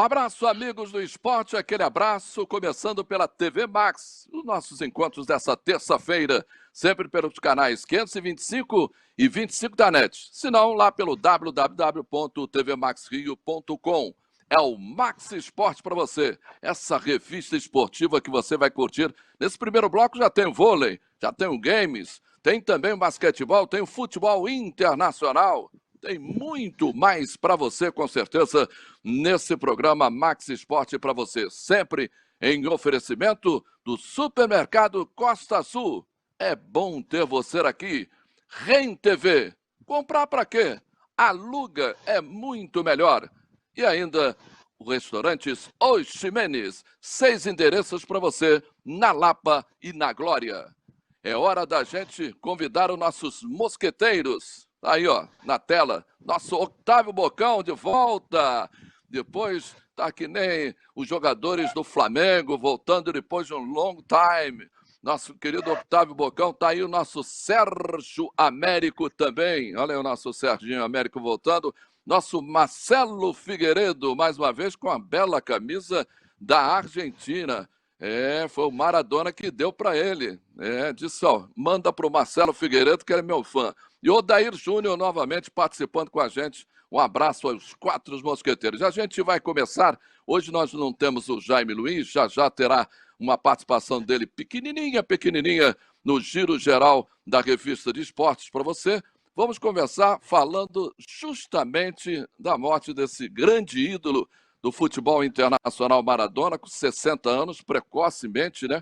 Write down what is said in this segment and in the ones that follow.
abraço, amigos do esporte, aquele abraço, começando pela TV Max, os nossos encontros dessa terça-feira, sempre pelos canais 525 e 25 da NET, se não, lá pelo www.tvmaxrio.com. É o Max Esporte para você, essa revista esportiva que você vai curtir. Nesse primeiro bloco já tem o vôlei, já tem o games, tem também o basquetebol, tem o futebol internacional. Tem muito mais para você, com certeza, nesse programa Max Esporte para você. Sempre em oferecimento do Supermercado Costa Sul. É bom ter você aqui. REN TV. Comprar para quê? Aluga é muito melhor. E ainda o Restaurantes Os Ximenes. 6 endereços para você na Lapa e na Glória. É hora da gente convidar os nossos mosqueteiros. Aí, ó, na tela, nosso Octávio Bocão de volta. Depois, tá que nem os jogadores do Flamengo, voltando depois de um long time. Nosso querido Octávio Bocão, tá aí o nosso Sérgio Américo também. Olha aí o nosso Serginho Américo voltando. Nosso Marcelo Figueiredo, mais uma vez, com a bela camisa da Argentina. Foi o Maradona que deu para ele. Disse, ó, manda pro Marcelo Figueiredo, que ele é meu fã. E o Odair Júnior novamente participando com a gente. Um abraço aos 4 mosqueteiros. A gente vai começar. Hoje nós não temos o Jaime Luiz, já terá uma participação dele pequenininha, no giro geral da revista de esportes para você. Vamos conversar falando justamente da morte desse grande ídolo do futebol internacional Maradona, com 60 anos, precocemente, né?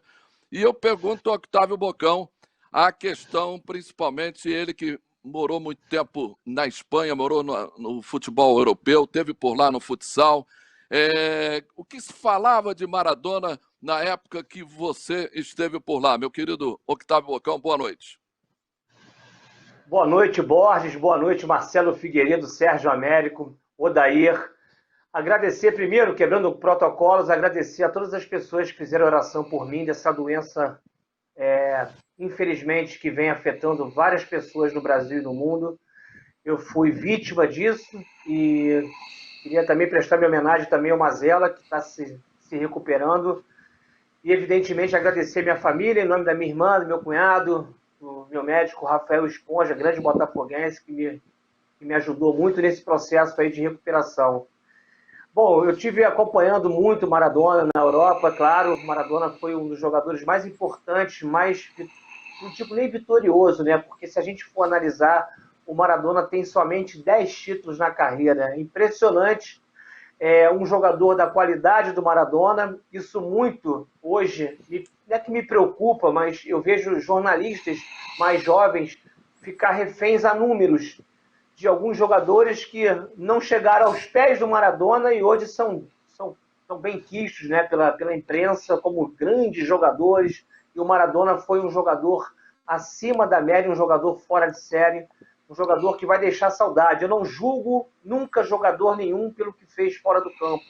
E eu pergunto ao Octávio Bocão a questão, principalmente ele que morou muito tempo na Espanha, morou no futebol europeu, teve por lá no futsal. O que se falava de Maradona na época que você esteve por lá? Meu querido Octávio Bocão, boa noite. Boa noite, Borges. Boa noite, Marcelo Figueiredo, Sérgio Américo, Odair. Agradecer primeiro, quebrando protocolos, agradecer a todas as pessoas que fizeram oração por mim dessa doença, infelizmente, que vem afetando várias pessoas no Brasil e no mundo. Eu fui vítima disso e queria também prestar minha homenagem também ao Mazella, que está se recuperando. E, evidentemente, agradecer a minha família, em nome da minha irmã, do meu cunhado, do meu médico, Rafael Esponja, grande botafoguense, que me ajudou muito nesse processo aí de recuperação. Bom, eu tive acompanhando muito o Maradona na Europa, claro. O Maradona foi um dos jogadores mais importantes, não tipo nem vitorioso, né? Porque se a gente for analisar, o Maradona tem somente 10 títulos na carreira. É impressionante. Um jogador da qualidade do Maradona. Isso muito, hoje, não é que me preocupa, mas eu vejo jornalistas mais jovens ficar reféns a números de alguns jogadores que não chegaram aos pés do Maradona e hoje são bem quistos, né, pela imprensa como grandes jogadores. E o Maradona foi um jogador acima da média, um jogador fora de série, um jogador que vai deixar saudade. Eu não julgo nunca jogador nenhum pelo que fez fora do campo.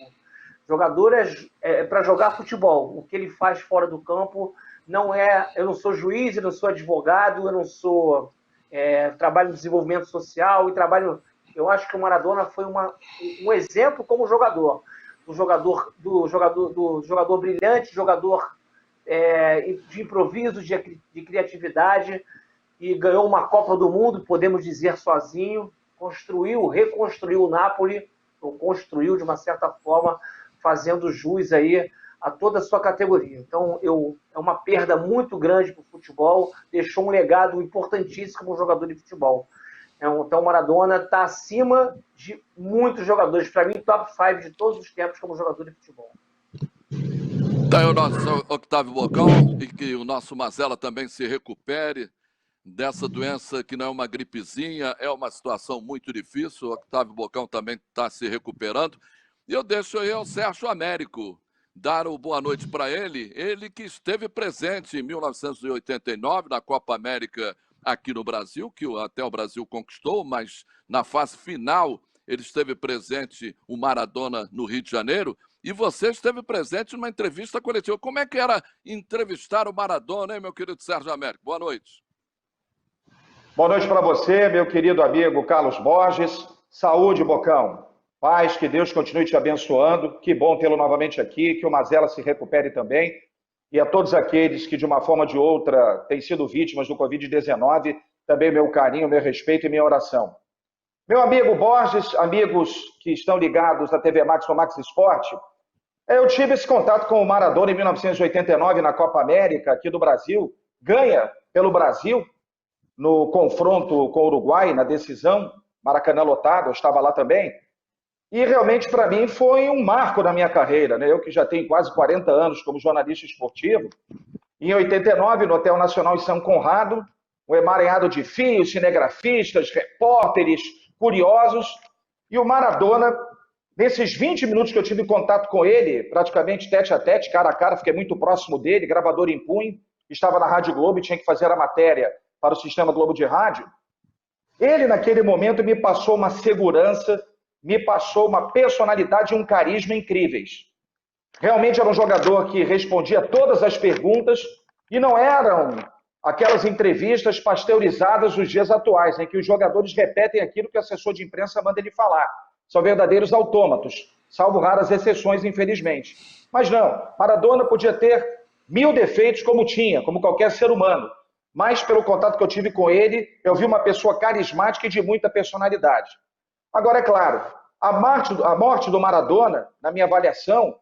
Jogador é para jogar futebol. O que ele faz fora do campo não é... Eu não sou juiz, eu não sou advogado, eu não sou... trabalho em desenvolvimento social e trabalho... Eu acho que o Maradona foi um exemplo como jogador. Do jogador brilhante, jogador de improviso, de criatividade, e ganhou uma Copa do Mundo, podemos dizer, sozinho, reconstruiu o Napoli, ou construiu de uma certa forma, fazendo jus aí a toda a sua categoria. Então, é uma perda muito grande para o futebol, deixou um legado importantíssimo como jogador de futebol. Então, o Maradona está acima de muitos jogadores, para mim, top 5 de todos os tempos como jogador de futebol. Tá aí o nosso Octávio Bocão, e que o nosso Mazella também se recupere dessa doença que não é uma gripezinha, é uma situação muito difícil. O Octávio Bocão também está se recuperando. E eu deixo aí ao Sérgio Américo dar o boa noite para ele que esteve presente em 1989 na Copa América aqui no Brasil, que até o Brasil conquistou, mas na fase final ele esteve presente, o Maradona, no Rio de Janeiro, e você esteve presente numa entrevista coletiva. Como é que era entrevistar o Maradona, hein, meu querido Sérgio Américo? Boa noite. Boa noite para você, meu querido amigo Carlos Borges. Saúde, Bocão. Paz, que Deus continue te abençoando. Que bom tê-lo novamente aqui, que o Mazella se recupere também. E a todos aqueles que, de uma forma ou de outra, têm sido vítimas do Covid-19, também meu carinho, meu respeito e minha oração. Meu amigo Borges, amigos que estão ligados à TV Max ou Max Esporte, eu tive esse contato com o Maradona em 1989 na Copa América, aqui do Brasil. Ganha pelo Brasil no confronto com o Uruguai, na decisão, Maracanã lotado, eu estava lá também. E realmente, para mim, foi um marco na minha carreira, né? Eu que já tenho quase 40 anos como jornalista esportivo. Em 89, no Hotel Nacional em São Conrado, um emaranhado de fios, cinegrafistas, repórteres, curiosos. E o Maradona, nesses 20 minutos que eu tive contato com ele, praticamente tete a tete, cara a cara, fiquei muito próximo dele, gravador em punho, estava na Rádio Globo e tinha que fazer a matéria para o Sistema Globo de Rádio. Ele, naquele momento, me passou uma segurança, me passou uma personalidade e um carisma incríveis. Realmente era um jogador que respondia todas as perguntas e não eram aquelas entrevistas pasteurizadas dos dias atuais, em que os jogadores repetem aquilo que o assessor de imprensa manda ele falar. São verdadeiros autômatos, salvo raras exceções, infelizmente. Mas não, Maradona podia ter 1000 defeitos como tinha, como qualquer ser humano. Mas pelo contato que eu tive com ele, eu vi uma pessoa carismática e de muita personalidade. Agora, é claro, a morte do Maradona, na minha avaliação,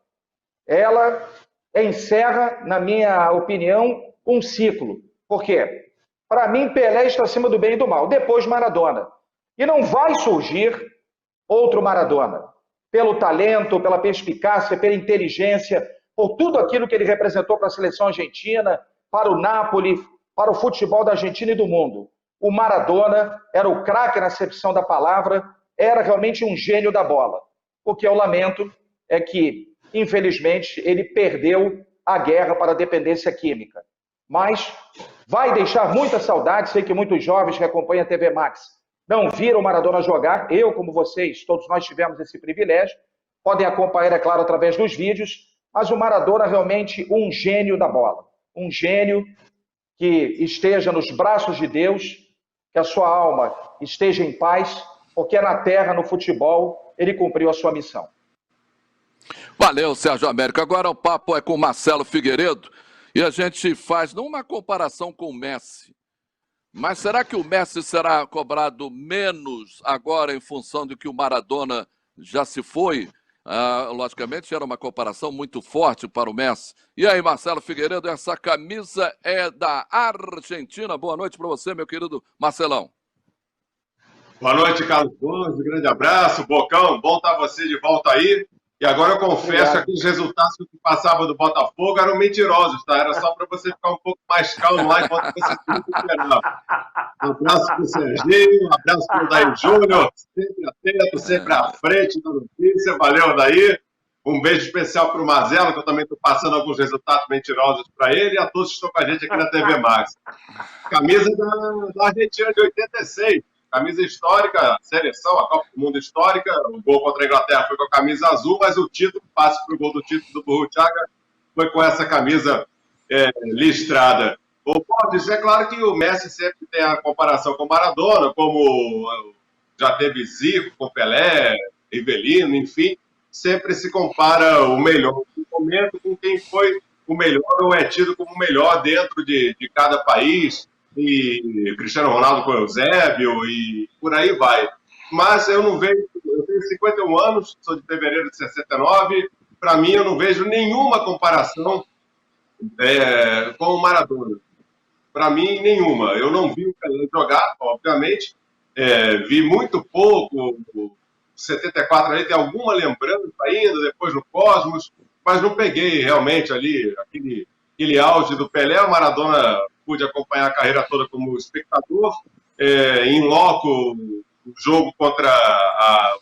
ela encerra, na minha opinião, um ciclo. Por quê? Para mim, Pelé está acima do bem e do mal. Depois, Maradona. E não vai surgir outro Maradona. Pelo talento, pela perspicácia, pela inteligência, por tudo aquilo que ele representou para a seleção argentina, para o Napoli, para o futebol da Argentina e do mundo. O Maradona era o craque na acepção da palavra, era realmente um gênio da bola. O que eu lamento é que, infelizmente, ele perdeu a guerra para a dependência química. Mas vai deixar muita saudade, sei que muitos jovens que acompanham a TV Max não viram o Maradona jogar, eu, como vocês, todos nós tivemos esse privilégio, podem acompanhar, é claro, através dos vídeos, mas o Maradona realmente um gênio da bola, um gênio que esteja nos braços de Deus, que a sua alma esteja em paz, porque na terra, no futebol, ele cumpriu a sua missão. Valeu, Sérgio Américo. Agora o papo é com o Marcelo Figueiredo e a gente faz não uma comparação com o Messi, mas será que o Messi será cobrado menos agora em função de que o Maradona já se foi? Logicamente era uma comparação muito forte para o Messi. E aí, Marcelo Figueiredo, essa camisa é da Argentina. Boa noite para você, meu querido Marcelão. Boa noite, Carlos Borges, grande abraço, Bocão, bom estar você de volta aí. E agora eu confesso que os resultados que passavam do Botafogo eram mentirosos, tá? Era só para você ficar um pouco mais calmo lá enquanto você se recuperava. Um abraço para o Serginho, um abraço para o Daí Júnior, sempre atento, sempre à frente da notícia, valeu, Daí. Um beijo especial para o Mazella, que eu também estou passando alguns resultados mentirosos para ele, e a todos que estão com a gente aqui na TV Max. Camisa da Argentina de 86. Camisa histórica, seleção, a Copa do Mundo histórica, o gol contra a Inglaterra foi com a camisa azul, mas o título, passe para o gol do título do Burruchaga, foi com essa camisa listrada. O Borges, é claro que o Messi sempre tem a comparação com o Maradona, como já teve Zico com Pelé, Rivelino, enfim, sempre se compara o melhor do momento com quem foi o melhor ou é tido como o melhor dentro de cada país, e Cristiano Ronaldo com o Eusébio e por aí vai. Mas eu não vejo, eu tenho 51 anos, sou de fevereiro de 69, para mim eu não vejo nenhuma comparação com o Maradona. Para mim, nenhuma. Eu não vi o Pelé jogar, obviamente, vi muito pouco, 74 ali tem alguma lembrança ainda, depois no Cosmos, mas não peguei realmente ali aquele auge do Pelé. O Maradona pude acompanhar a carreira toda como espectador, em loco o jogo contra a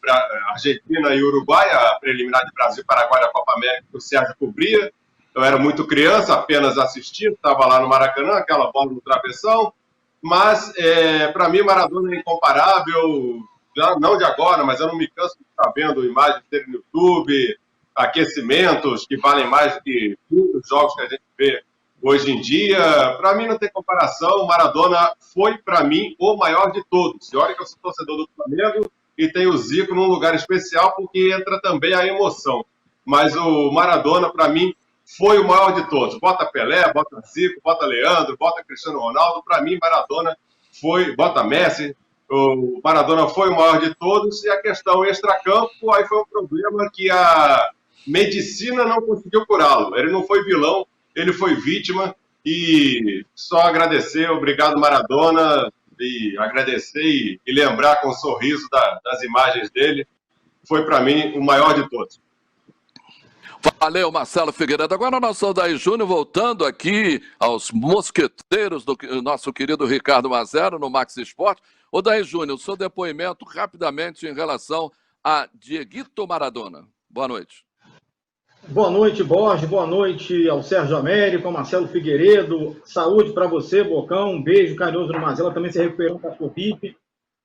Argentina e Uruguai, a preliminar de Brasil e Paraguai da Copa América, que o Sérgio cobria. Eu era muito criança, apenas assistindo, estava lá no Maracanã, aquela bola no travessão, mas para mim Maradona é incomparável, já, não de agora, mas eu não me canso de estar vendo imagens dele no YouTube, aquecimentos que valem mais do que muitos jogos que a gente vê hoje em dia. Para mim não tem comparação, o Maradona foi para mim o maior de todos. E olha que eu sou torcedor do Flamengo, e tem o Zico num lugar especial, porque entra também a emoção. Mas o Maradona, para mim, foi o maior de todos. Bota Pelé, bota Zico, bota Leandro, bota Cristiano Ronaldo. Para mim, Maradona foi... Bota Messi. O Maradona foi o maior de todos. E a questão extracampo, aí foi um problema que a medicina não conseguiu curá-lo. Ele não foi vilão, ele foi vítima. E só agradecer, obrigado Maradona, e agradecer e lembrar com um sorriso das imagens dele. Foi para mim o maior de todos. Valeu, Marcelo Figueiredo. Agora nós somos Daí Júnior, voltando aqui aos mosqueteiros do nosso querido Ricardo Mazero no Max Esporte. Ô, Daí Júnior, o seu depoimento rapidamente em relação a Dieguito Maradona. Boa noite. Boa noite, Borges. Boa noite ao Sérgio Américo, ao Marcelo Figueiredo. Saúde para você, Bocão. Um beijo carinhoso no Mazela, também se recuperou da Covid.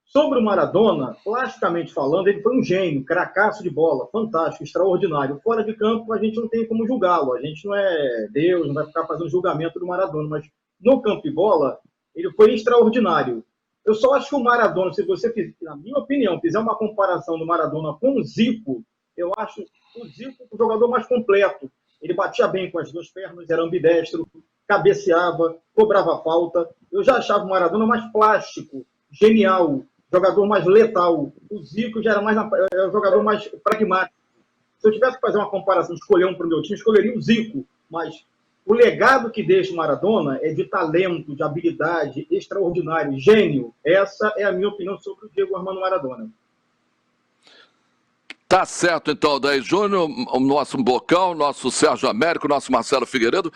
Sobre o Maradona, plasticamente falando, ele foi um gênio, cracaço de bola, fantástico, extraordinário. Fora de campo, a gente não tem como julgá-lo. A gente não é Deus, não vai ficar fazendo julgamento do Maradona. Mas no campo de bola, ele foi extraordinário. Eu só acho que o Maradona, se você, na minha opinião, fizer uma comparação do Maradona com o Zico, eu acho o Zico o jogador mais completo. Ele batia bem com as duas pernas, era ambidestro, cabeceava, cobrava falta. Eu já achava o Maradona mais plástico, genial, jogador mais letal. O Zico já era um jogador mais pragmático. Se eu tivesse que fazer uma comparação, escolher um para o meu time, escolheria o Zico. Mas o legado que deixa o Maradona é de talento, de habilidade, extraordinário, gênio. Essa é a minha opinião sobre o Diego Armando Maradona. Tá certo, então, Daí Júnior, o nosso Bocão, nosso Sérgio Américo, nosso Marcelo Figueiredo.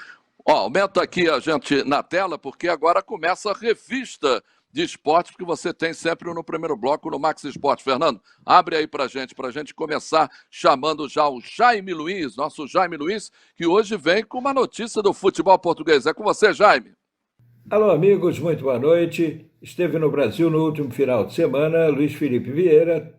Ó, aumenta aqui a gente na tela, porque agora começa a revista de esporte que você tem sempre no primeiro bloco no Max Esporte. Fernando, abre aí pra gente começar chamando já o Jaime Luiz, nosso Jaime Luiz, que hoje vem com uma notícia do futebol português. É com você, Jaime. Alô, amigos, muito boa noite. Esteve no Brasil no último final de semana Luiz Felipe Vieira,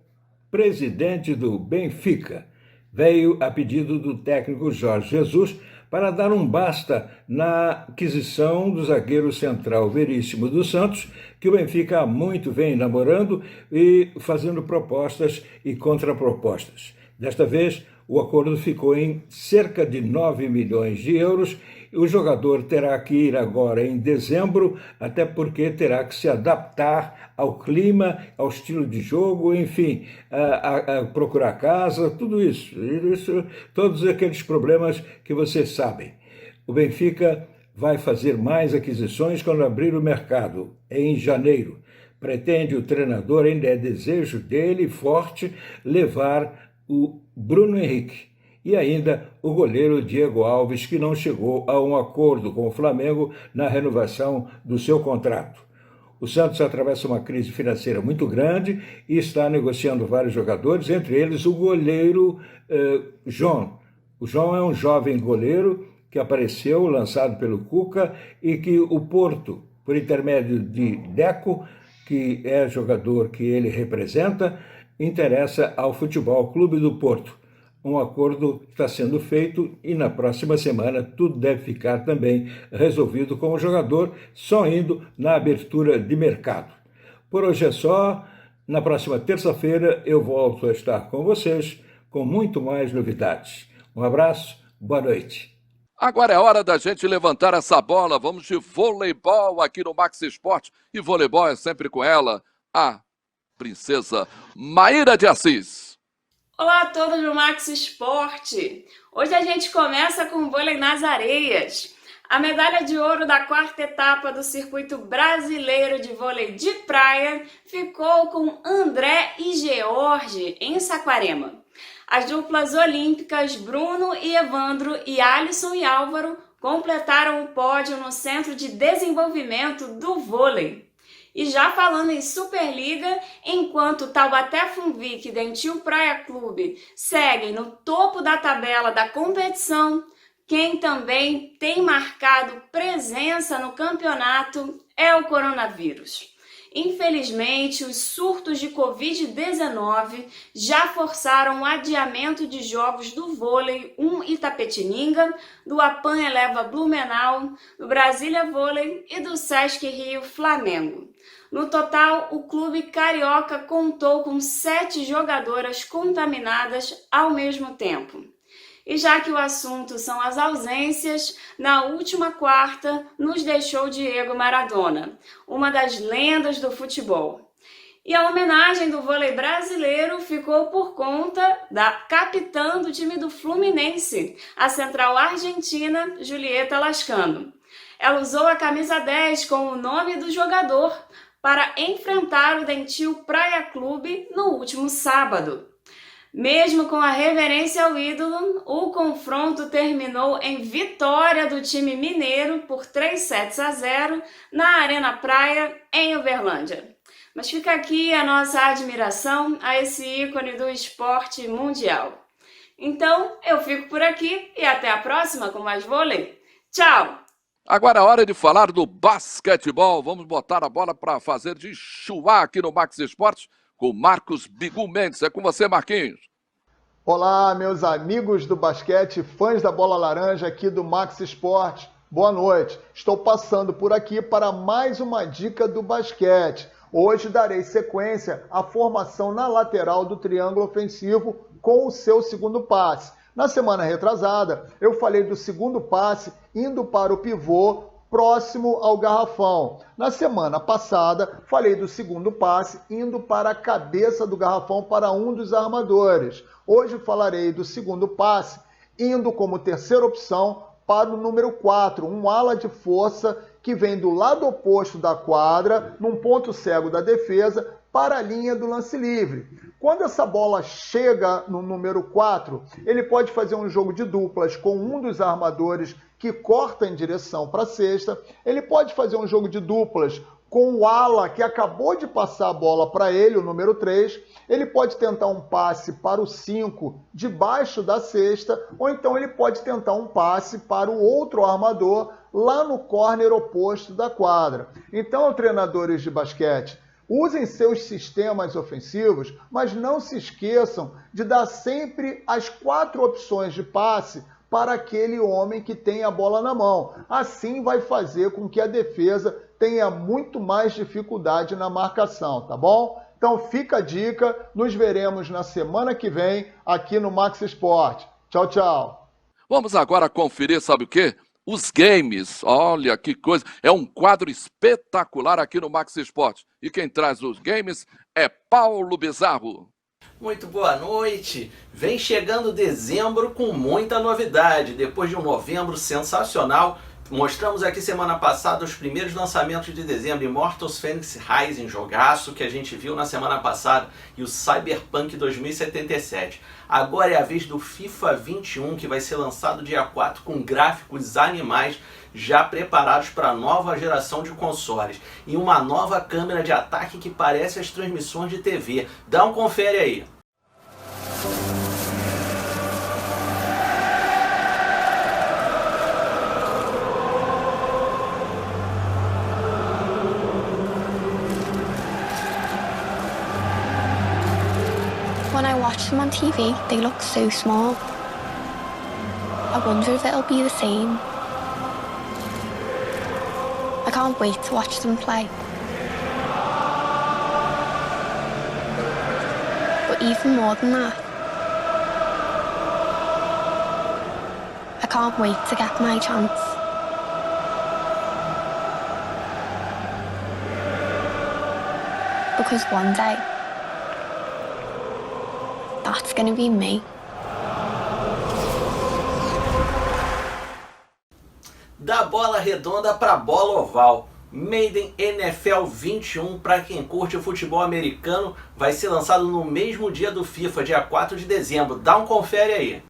presidente do Benfica. Veio a pedido do técnico Jorge Jesus para dar um basta na aquisição do zagueiro central Veríssimo dos Santos, que o Benfica há muito vem namorando e fazendo propostas e contrapropostas. Desta vez, o acordo ficou em cerca de 9 milhões de euros. O jogador terá que ir agora em dezembro, até porque terá que se adaptar ao clima, ao estilo de jogo, enfim, a procurar casa, tudo isso, todos aqueles problemas que vocês sabem. O Benfica vai fazer mais aquisições quando abrir o mercado, em janeiro. Pretende o treinador, ainda é desejo dele forte, levar o Bruno Henrique. E ainda o goleiro Diego Alves, que não chegou a um acordo com o Flamengo na renovação do seu contrato. O Santos atravessa uma crise financeira muito grande e está negociando vários jogadores, entre eles o goleiro João. O João é um jovem goleiro que apareceu, lançado pelo Cuca, e que o Porto, por intermédio de Deco, que é jogador que ele representa, interessa ao Futebol Clube do Porto. Um acordo está sendo feito e na próxima semana tudo deve ficar também resolvido com o jogador, só indo na abertura de mercado. Por hoje é só. Na próxima terça-feira eu volto a estar com vocês com muito mais novidades. Um abraço, boa noite. Agora é hora da gente levantar essa bola. Vamos de voleibol aqui no Max Esporte. E voleibol é sempre com ela, a princesa Maíra de Assis. Olá a todos do Max Esporte! Hoje a gente começa com vôlei nas areias. A medalha de ouro da quarta etapa do Circuito Brasileiro de Vôlei de Praia ficou com André e George, em Saquarema. As duplas olímpicas Bruno e Evandro e Alisson e Álvaro completaram o pódio no Centro de Desenvolvimento do Vôlei. E já falando em Superliga, enquanto Taubaté Funvic e Dentil Praia Clube seguem no topo da tabela da competição, quem também tem marcado presença no campeonato é o coronavírus. Infelizmente, os surtos de Covid-19 já forçaram o adiamento de jogos do Vôlei 1 Itapetininga, do Apan Eleva Blumenau, do Brasília Vôlei e do Sesc Rio Flamengo. No total, o clube carioca contou com 7 jogadoras contaminadas ao mesmo tempo. E já que o assunto são as ausências, na última quarta nos deixou Diego Maradona, uma das lendas do futebol. E a homenagem do vôlei brasileiro ficou por conta da capitã do time do Fluminense, a central argentina Julieta Lascano. Ela usou a camisa 10 com o nome do jogador para enfrentar o Dentil Praia Clube no último sábado. Mesmo com a reverência ao ídolo, o confronto terminou em vitória do time mineiro por 3-0 na Arena Praia, em Uberlândia. Mas fica aqui a nossa admiração a esse ícone do esporte mundial. Então, eu fico por aqui e até a próxima com mais vôlei. Tchau! Agora é hora de falar do basquetebol. Vamos botar a bola para fazer de chuá aqui no Max Esportes com Marcos Bigu Mendes. É com você, Marquinhos. Olá, meus amigos do basquete, fãs da bola laranja aqui do Max Esportes. Boa noite. Estou passando por aqui para mais uma dica do basquete. Hoje darei sequência à formação na lateral do triângulo ofensivo com o seu segundo passe. Na semana retrasada, eu falei do segundo passe indo para o pivô próximo ao garrafão. Na semana passada, falei do segundo passe indo para a cabeça do garrafão para um dos armadores. Hoje falarei do segundo passe indo como terceira opção para o número 4, um ala de força que vem do lado oposto da quadra, num ponto cego da defesa, para a linha do lance livre. Quando essa bola chega no número 4, ele pode fazer um jogo de duplas com um dos armadores que corta em direção para a cesta. Ele pode fazer um jogo de duplas com o ala que acabou de passar a bola para ele, o número 3. Ele pode tentar um passe para o 5 debaixo da cesta, ou então ele pode tentar um passe para o outro armador lá no córner oposto da quadra. Então, treinadores de basquete, usem seus sistemas ofensivos, mas não se esqueçam de dar sempre as 4 opções de passe para aquele homem que tem a bola na mão. Assim vai fazer com que a defesa tenha muito mais dificuldade na marcação, tá bom? Então fica a dica, nos veremos na semana que vem aqui no Max Esporte. Tchau, tchau. Vamos agora conferir, sabe o quê? Os games. Olha que coisa. É um quadro espetacular aqui no Max Esporte. E quem traz os games é Paulo Bizarro. Muito boa noite. Vem chegando dezembro com muita novidade. Depois de um novembro sensacional, mostramos aqui semana passada os primeiros lançamentos de dezembro, Immortals Fenyx Rising, jogaço que a gente viu na semana passada, e o Cyberpunk 2077. Agora é a vez do FIFA 21, que vai ser lançado dia 4 com gráficos animais já preparados para a nova geração de consoles e uma nova câmera de ataque que parece as transmissões de TV. Dá um confere aí. When I watch them on TV, they look so small. I wonder if it'll be the same. I can't wait to watch them play. But even more than that, I can't wait to get my chance. Because one day, that's gonna be me. Da bola redonda para bola oval. Madden NFL 21, para quem curte o futebol americano, vai ser lançado no mesmo dia do FIFA, dia 4 de dezembro. Dá um confere aí.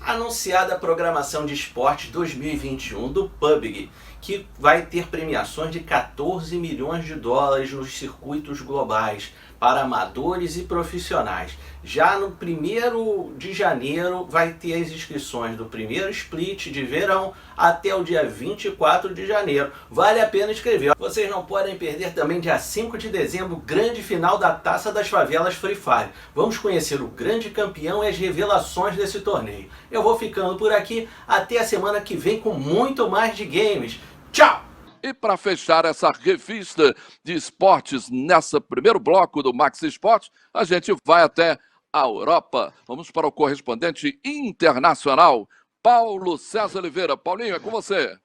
Anunciada a programação de esportes 2021 do PUBG, que vai ter premiações de 14 milhões de dólares nos circuitos globais para amadores e profissionais. Já no 1º de janeiro vai ter as inscrições do primeiro split de verão até o dia 24 de janeiro. Vale a pena inscrever. Vocês não podem perder também dia 5 de dezembro, grande final da Taça das Favelas Free Fire. Vamos conhecer o grande campeão e as revelações desse torneio. Eu vou ficando por aqui, até a semana que vem com muito mais de games. Tchau! E para fechar essa revista de esportes, nessa primeiro bloco do Max Esportes, a gente vai até a Europa. Vamos para o correspondente internacional, Paulo César Oliveira. Paulinho, é com você.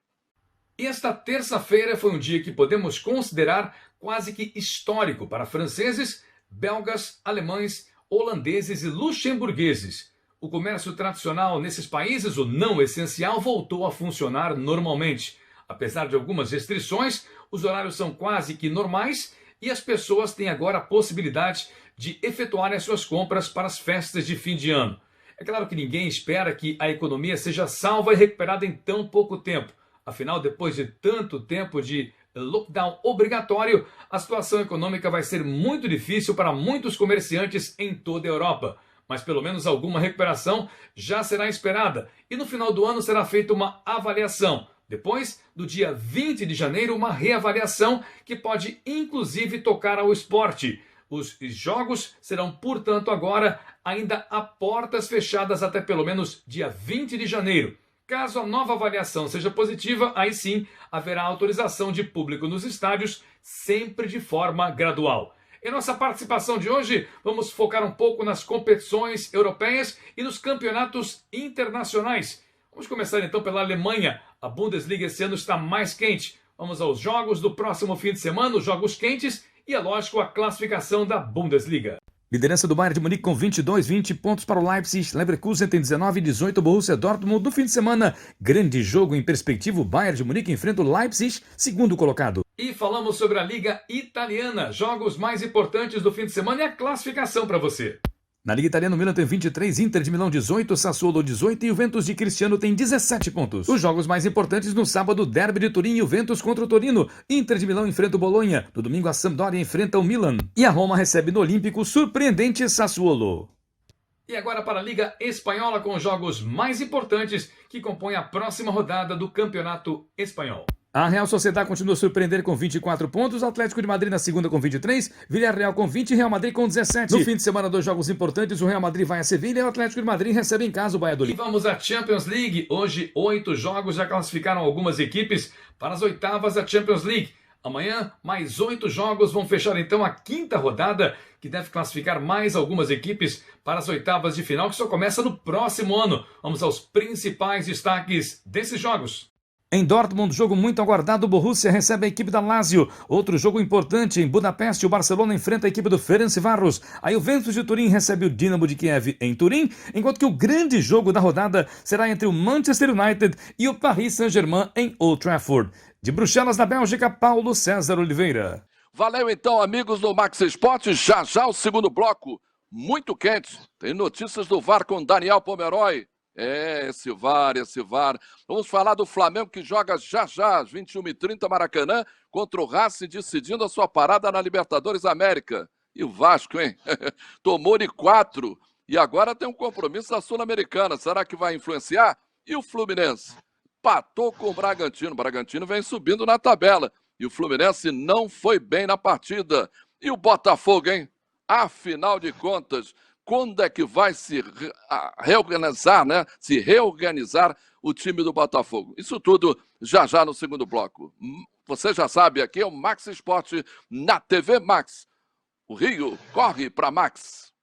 E esta terça-feira foi um dia que podemos considerar quase que histórico para franceses, belgas, alemães, holandeses e luxemburgueses. O comércio tradicional nesses países, o não essencial, voltou a funcionar normalmente. Apesar de algumas restrições, os horários são quase que normais e as pessoas têm agora a possibilidade de efetuarem as suas compras para as festas de fim de ano. É claro que ninguém espera que a economia seja salva e recuperada em tão pouco tempo. Afinal, depois de tanto tempo de lockdown obrigatório, a situação econômica vai ser muito difícil para muitos comerciantes em toda a Europa. Mas pelo menos alguma recuperação já será esperada e no final do ano será feita uma avaliação. Depois, do dia 20 de janeiro, uma reavaliação que pode inclusive tocar ao esporte. Os jogos serão, portanto, agora ainda a portas fechadas até pelo menos dia 20 de janeiro. Caso a nova avaliação seja positiva, aí sim haverá autorização de público nos estádios, sempre de forma gradual. Em nossa participação de hoje, vamos focar um pouco nas competições europeias e nos campeonatos internacionais. Vamos começar então pela Alemanha. A Bundesliga esse ano está mais quente. Vamos aos jogos do próximo fim de semana, os jogos quentes e, é lógico, a classificação da Bundesliga. Liderança do Bayern de Munique com 22, 20 pontos para o Leipzig. Leverkusen tem 19, 18 Borussia Dortmund. No fim de semana, grande jogo em perspectiva. O Bayern de Munique enfrenta o Leipzig, segundo colocado. E falamos sobre a Liga Italiana. Jogos mais importantes do fim de semana e a classificação para você. Na Liga Italiana, o Milan tem 23, Inter de Milão 18, Sassuolo 18 e o Juventus de Cristiano tem 17 pontos. Os jogos mais importantes no sábado, Derby de Turim e Juventus contra o Torino. Inter de Milão enfrenta o Bolonha. No domingo, a Sampdoria enfrenta o Milan. E a Roma recebe no Olímpico o surpreendente Sassuolo. E agora para a Liga Espanhola com os jogos mais importantes que compõem a próxima rodada do Campeonato Espanhol. A Real Sociedad continua a surpreender com 24 pontos, Atlético de Madrid na segunda com 23, Villarreal com 20 e Real Madrid com 17. No fim de semana, 2 jogos importantes, o Real Madrid vai a Sevilha e o Atlético de Madrid recebe em casa o Valladolid. E vamos à Champions League. Hoje, 8 jogos já classificaram algumas equipes para as oitavas da Champions League. Amanhã, mais 8 jogos vão fechar então a 5ª rodada, que deve classificar mais algumas equipes para as oitavas de final, que só começa no próximo ano. Vamos aos principais destaques desses jogos. Em Dortmund, jogo muito aguardado, o Borussia recebe a equipe da Lazio. Outro jogo importante, em Budapeste, o Barcelona enfrenta a equipe do Ferencváros. A Juventus de Turim recebe o Dinamo de Kiev em Turim, enquanto que o grande jogo da rodada será entre o Manchester United e o Paris Saint-Germain em Old Trafford. De Bruxelas, na Bélgica, Paulo César Oliveira. Valeu então, amigos do Max Esportes. Já já o segundo bloco, muito quente. Tem notícias do VAR com Daniel Pomeroy. Esse VAR. Vamos falar do Flamengo que joga já às 21h30 Maracanã contra o Racing, decidindo a sua parada na Libertadores América. E o Vasco, hein? Tomou-lhe 4 e agora tem um compromisso da Sul-Americana. Será que vai influenciar? E o Fluminense? Patou com o Bragantino. O Bragantino vem subindo na tabela. E o Fluminense não foi bem na partida. E o Botafogo, hein? Afinal de contas, quando é que vai se reorganizar, né? Se reorganizar o time do Botafogo? Isso tudo já no segundo bloco. Você já sabe, aqui é o Max Esporte na TV Max. O Rio corre para Max.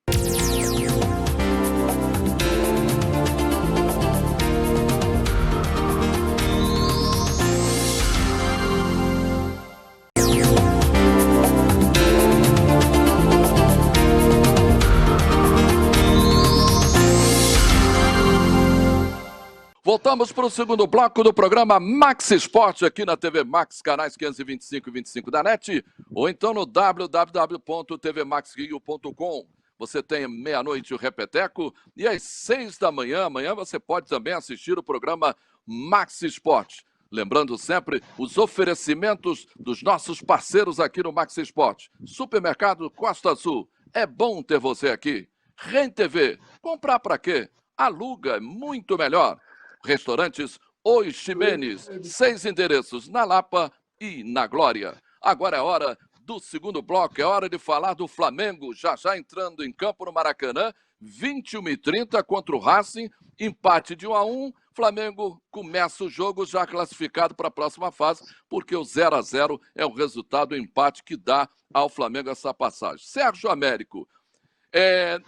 Voltamos para o segundo bloco do programa Max Esporte aqui na TV Max, canais 525 e 25 da NET, ou então no www.tvmaxrio.com. você tem meia-noite o Repeteco e às 6 da manhã, amanhã você pode também assistir o programa Max Esporte. Lembrando sempre os oferecimentos dos nossos parceiros aqui no Max Esporte. Supermercado Costa Azul, é bom ter você aqui. REN TV, comprar para quê? Aluga, é muito melhor. Restaurantes Os Ximenes, 6 endereços na Lapa e na Glória. Agora é hora do segundo bloco, é hora de falar do Flamengo, já entrando em campo no Maracanã, 21h30 contra o Racing, empate de 1-1, Flamengo começa o jogo já classificado para a próxima fase, porque o 0-0 é o resultado, o empate que dá ao Flamengo essa passagem. Sérgio Américo,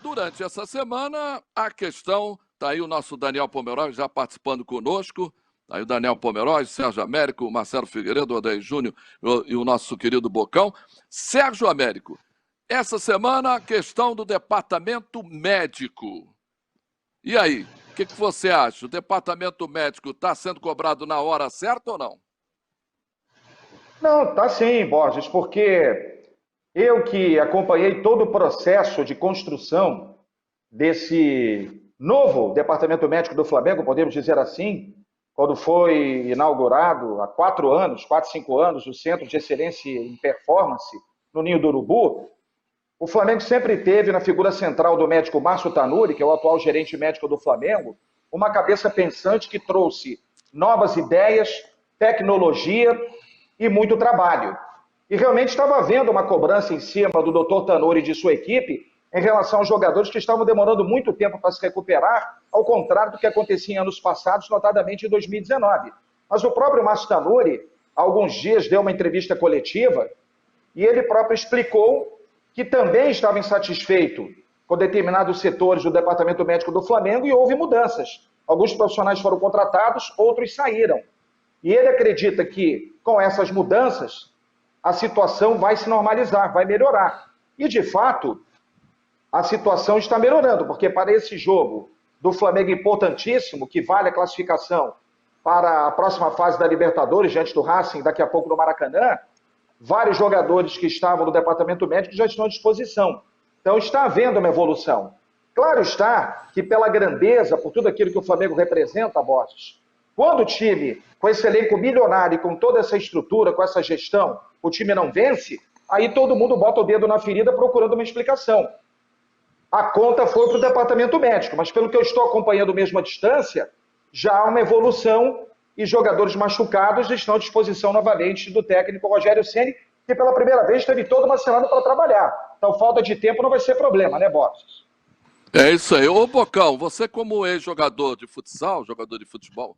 durante essa semana, a questão, está aí o nosso Daniel Pomeroy já participando conosco, tá aí o Daniel Pomeroy, Sérgio Américo, Marcelo Figueiredo, Odair Júnior e o nosso querido Bocão. Sérgio Américo, essa semana a questão do departamento médico. E aí, o que você acha? O departamento médico está sendo cobrado na hora certa ou não? Não, tá sim, Borges, porque eu que acompanhei todo o processo de construção desse novo departamento médico do Flamengo, podemos dizer assim, quando foi inaugurado há 4 anos, 4, 5 anos, o Centro de Excelência em Performance no Ninho do Urubu, o Flamengo sempre teve na figura central do médico Márcio Tanuri, que é o atual gerente médico do Flamengo, uma cabeça pensante que trouxe novas ideias, tecnologia e muito trabalho. E realmente estava havendo uma cobrança em cima do Dr. Tanuri e de sua equipe em relação aos jogadores que estavam demorando muito tempo para se recuperar, ao contrário do que acontecia em anos passados, notadamente em 2019. Mas o próprio Márcio Tanuri, há alguns dias, deu uma entrevista coletiva e ele próprio explicou que também estava insatisfeito com determinados setores do departamento médico do Flamengo e houve mudanças. Alguns profissionais foram contratados, outros saíram. E ele acredita que, com essas mudanças, a situação vai se normalizar, vai melhorar. E, de fato, a situação está melhorando, porque para esse jogo do Flamengo importantíssimo, que vale a classificação para a próxima fase da Libertadores, diante do Racing, daqui a pouco no Maracanã, vários jogadores que estavam no departamento médico já estão à disposição. Então está havendo uma evolução. Claro está que pela grandeza, por tudo aquilo que o Flamengo representa, Borges, quando o time, com esse elenco milionário e com toda essa estrutura, com essa gestão, o time não vence, aí todo mundo bota o dedo na ferida procurando uma explicação. A conta foi para o departamento médico, mas pelo que eu estou acompanhando mesmo à distância, já há uma evolução e jogadores machucados estão à disposição novamente do técnico Rogério Ceni, que pela primeira vez teve toda uma semana para trabalhar. Então falta de tempo não vai ser problema, né, Borges? É isso aí. Ô, Bocão, você como ex-jogador de futsal, jogador de futebol,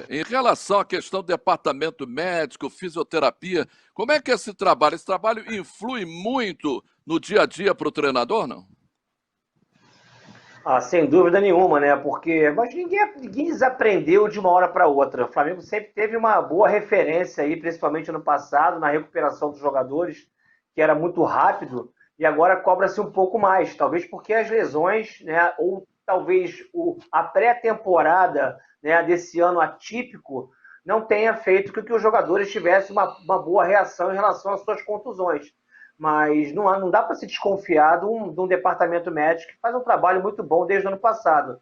em relação à questão do departamento médico, fisioterapia, como é que é esse trabalho? Esse trabalho influi muito no dia a dia para o treinador, não? Sem dúvida nenhuma, né? Mas ninguém desaprendeu de uma hora para outra. O Flamengo sempre teve uma boa referência aí, principalmente no passado, na recuperação dos jogadores, que era muito rápido, e agora cobra-se um pouco mais. Talvez porque as lesões, né? Ou talvez a pré-temporada, né, desse ano atípico não tenha feito com que os jogadores tivessem uma boa reação em relação às suas contusões. Mas não dá para se desconfiar de um departamento médico que faz um trabalho muito bom desde o ano passado.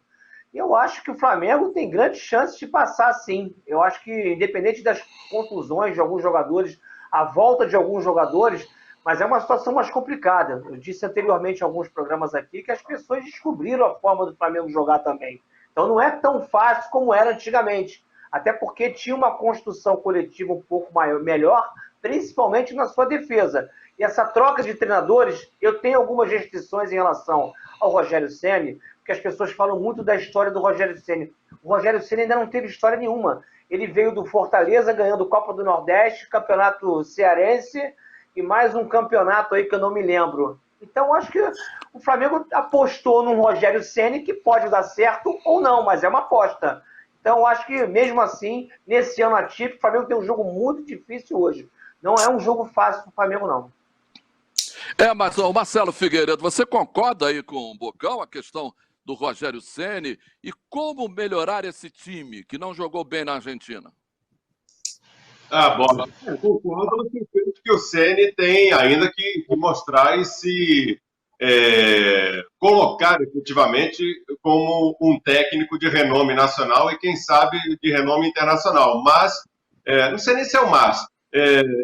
E eu acho que o Flamengo tem grandes chances de passar, sim. Eu acho que, independente das contusões de alguns jogadores, a volta de alguns jogadores, mas é uma situação mais complicada. Eu disse anteriormente em alguns programas aqui que as pessoas descobriram a forma do Flamengo jogar também. Então não é tão fácil como era antigamente. Até porque tinha uma construção coletiva um pouco melhor, principalmente na sua defesa. E essa troca de treinadores, eu tenho algumas restrições em relação ao Rogério Ceni, porque as pessoas falam muito da história do Rogério Ceni. O Rogério Ceni ainda não teve história nenhuma. Ele veio do Fortaleza ganhando Copa do Nordeste, Campeonato Cearense e mais um campeonato aí que eu não me lembro. Então, acho que o Flamengo apostou num Rogério Ceni que pode dar certo ou não, mas é uma aposta. Então, acho que, mesmo assim, nesse ano atípico, o Flamengo tem um jogo muito difícil hoje. Não é um jogo fácil para o Flamengo, não. Mas o Marcelo Figueiredo, você concorda aí com o Bocão, a questão do Rogério Ceni e como melhorar esse time que não jogou bem na Argentina? Bom, eu concordo no sentido que o Ceni tem ainda que mostrar esse colocar efetivamente como um técnico de renome nacional e, quem sabe, de renome internacional. Mas, não sei nem se é o mas,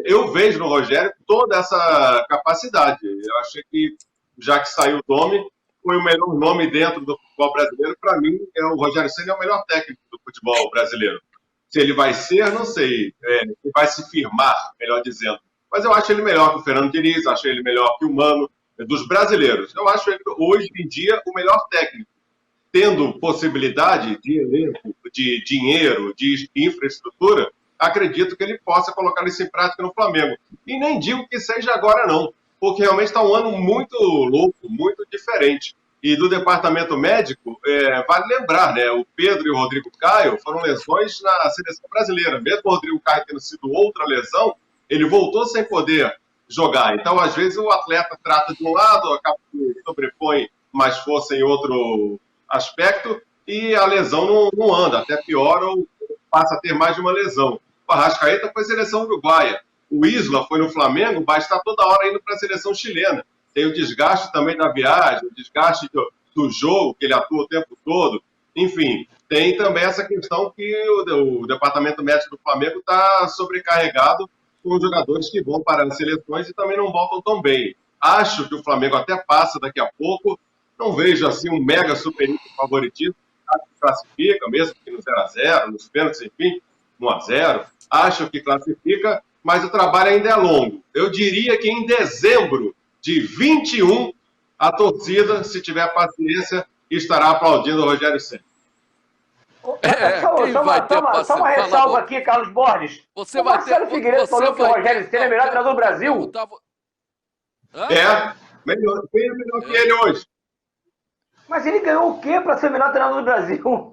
eu vejo no Rogério toda essa capacidade. Eu achei que, já que saiu o nome, foi o melhor nome dentro do futebol brasileiro. Para mim, o Rogério Ceni é o melhor técnico do futebol brasileiro. Se ele vai ser, não sei. Se vai se firmar, melhor dizendo. Mas eu acho ele melhor que o Fernando Diniz, acho ele melhor que o Mano, dos brasileiros. Eu acho ele, hoje em dia, o melhor técnico. Tendo possibilidade de elenco, de dinheiro, de infraestrutura, acredito que ele possa colocar isso em prática no Flamengo. E nem digo que seja agora, não. Porque realmente está um ano muito louco, muito diferente. E do departamento médico, vale lembrar, né? O Pedro e o Rodrigo Caio foram lesões na seleção brasileira. Mesmo o Rodrigo Caio tendo sido outra lesão, ele voltou sem poder jogar. Então, às vezes, o atleta trata de um lado, acaba que sobrepõe mais força em outro aspecto, e a lesão não anda, até piora ou passa a ter mais de uma lesão. O Arrascaeta foi seleção uruguaia. O Isla foi no Flamengo, mas está toda hora indo para a seleção chilena. Tem o desgaste também da viagem, o desgaste do jogo, que ele atua o tempo todo. Enfim, tem também essa questão que o departamento médico do Flamengo está sobrecarregado com jogadores que vão para as seleções e também não voltam tão bem. Acho que o Flamengo até passa daqui a pouco. Não vejo assim um mega superior favoritismo. Acho que classifica, mesmo que no 0-0, nos pênaltis, enfim, 1-0. Acho que classifica, mas o trabalho ainda é longo. Eu diria que em dezembro de 21, a torcida, se tiver paciência, estará aplaudindo o Rogério Ceni. Só uma ressalva aqui, Carlos Borges. O Marcelo Figueiredo falou que o Rogério Ceni é o melhor treinador do Brasil. Melhor. Quem é melhor que ele hoje? Mas ele ganhou o quê para ser o melhor treinador do Brasil?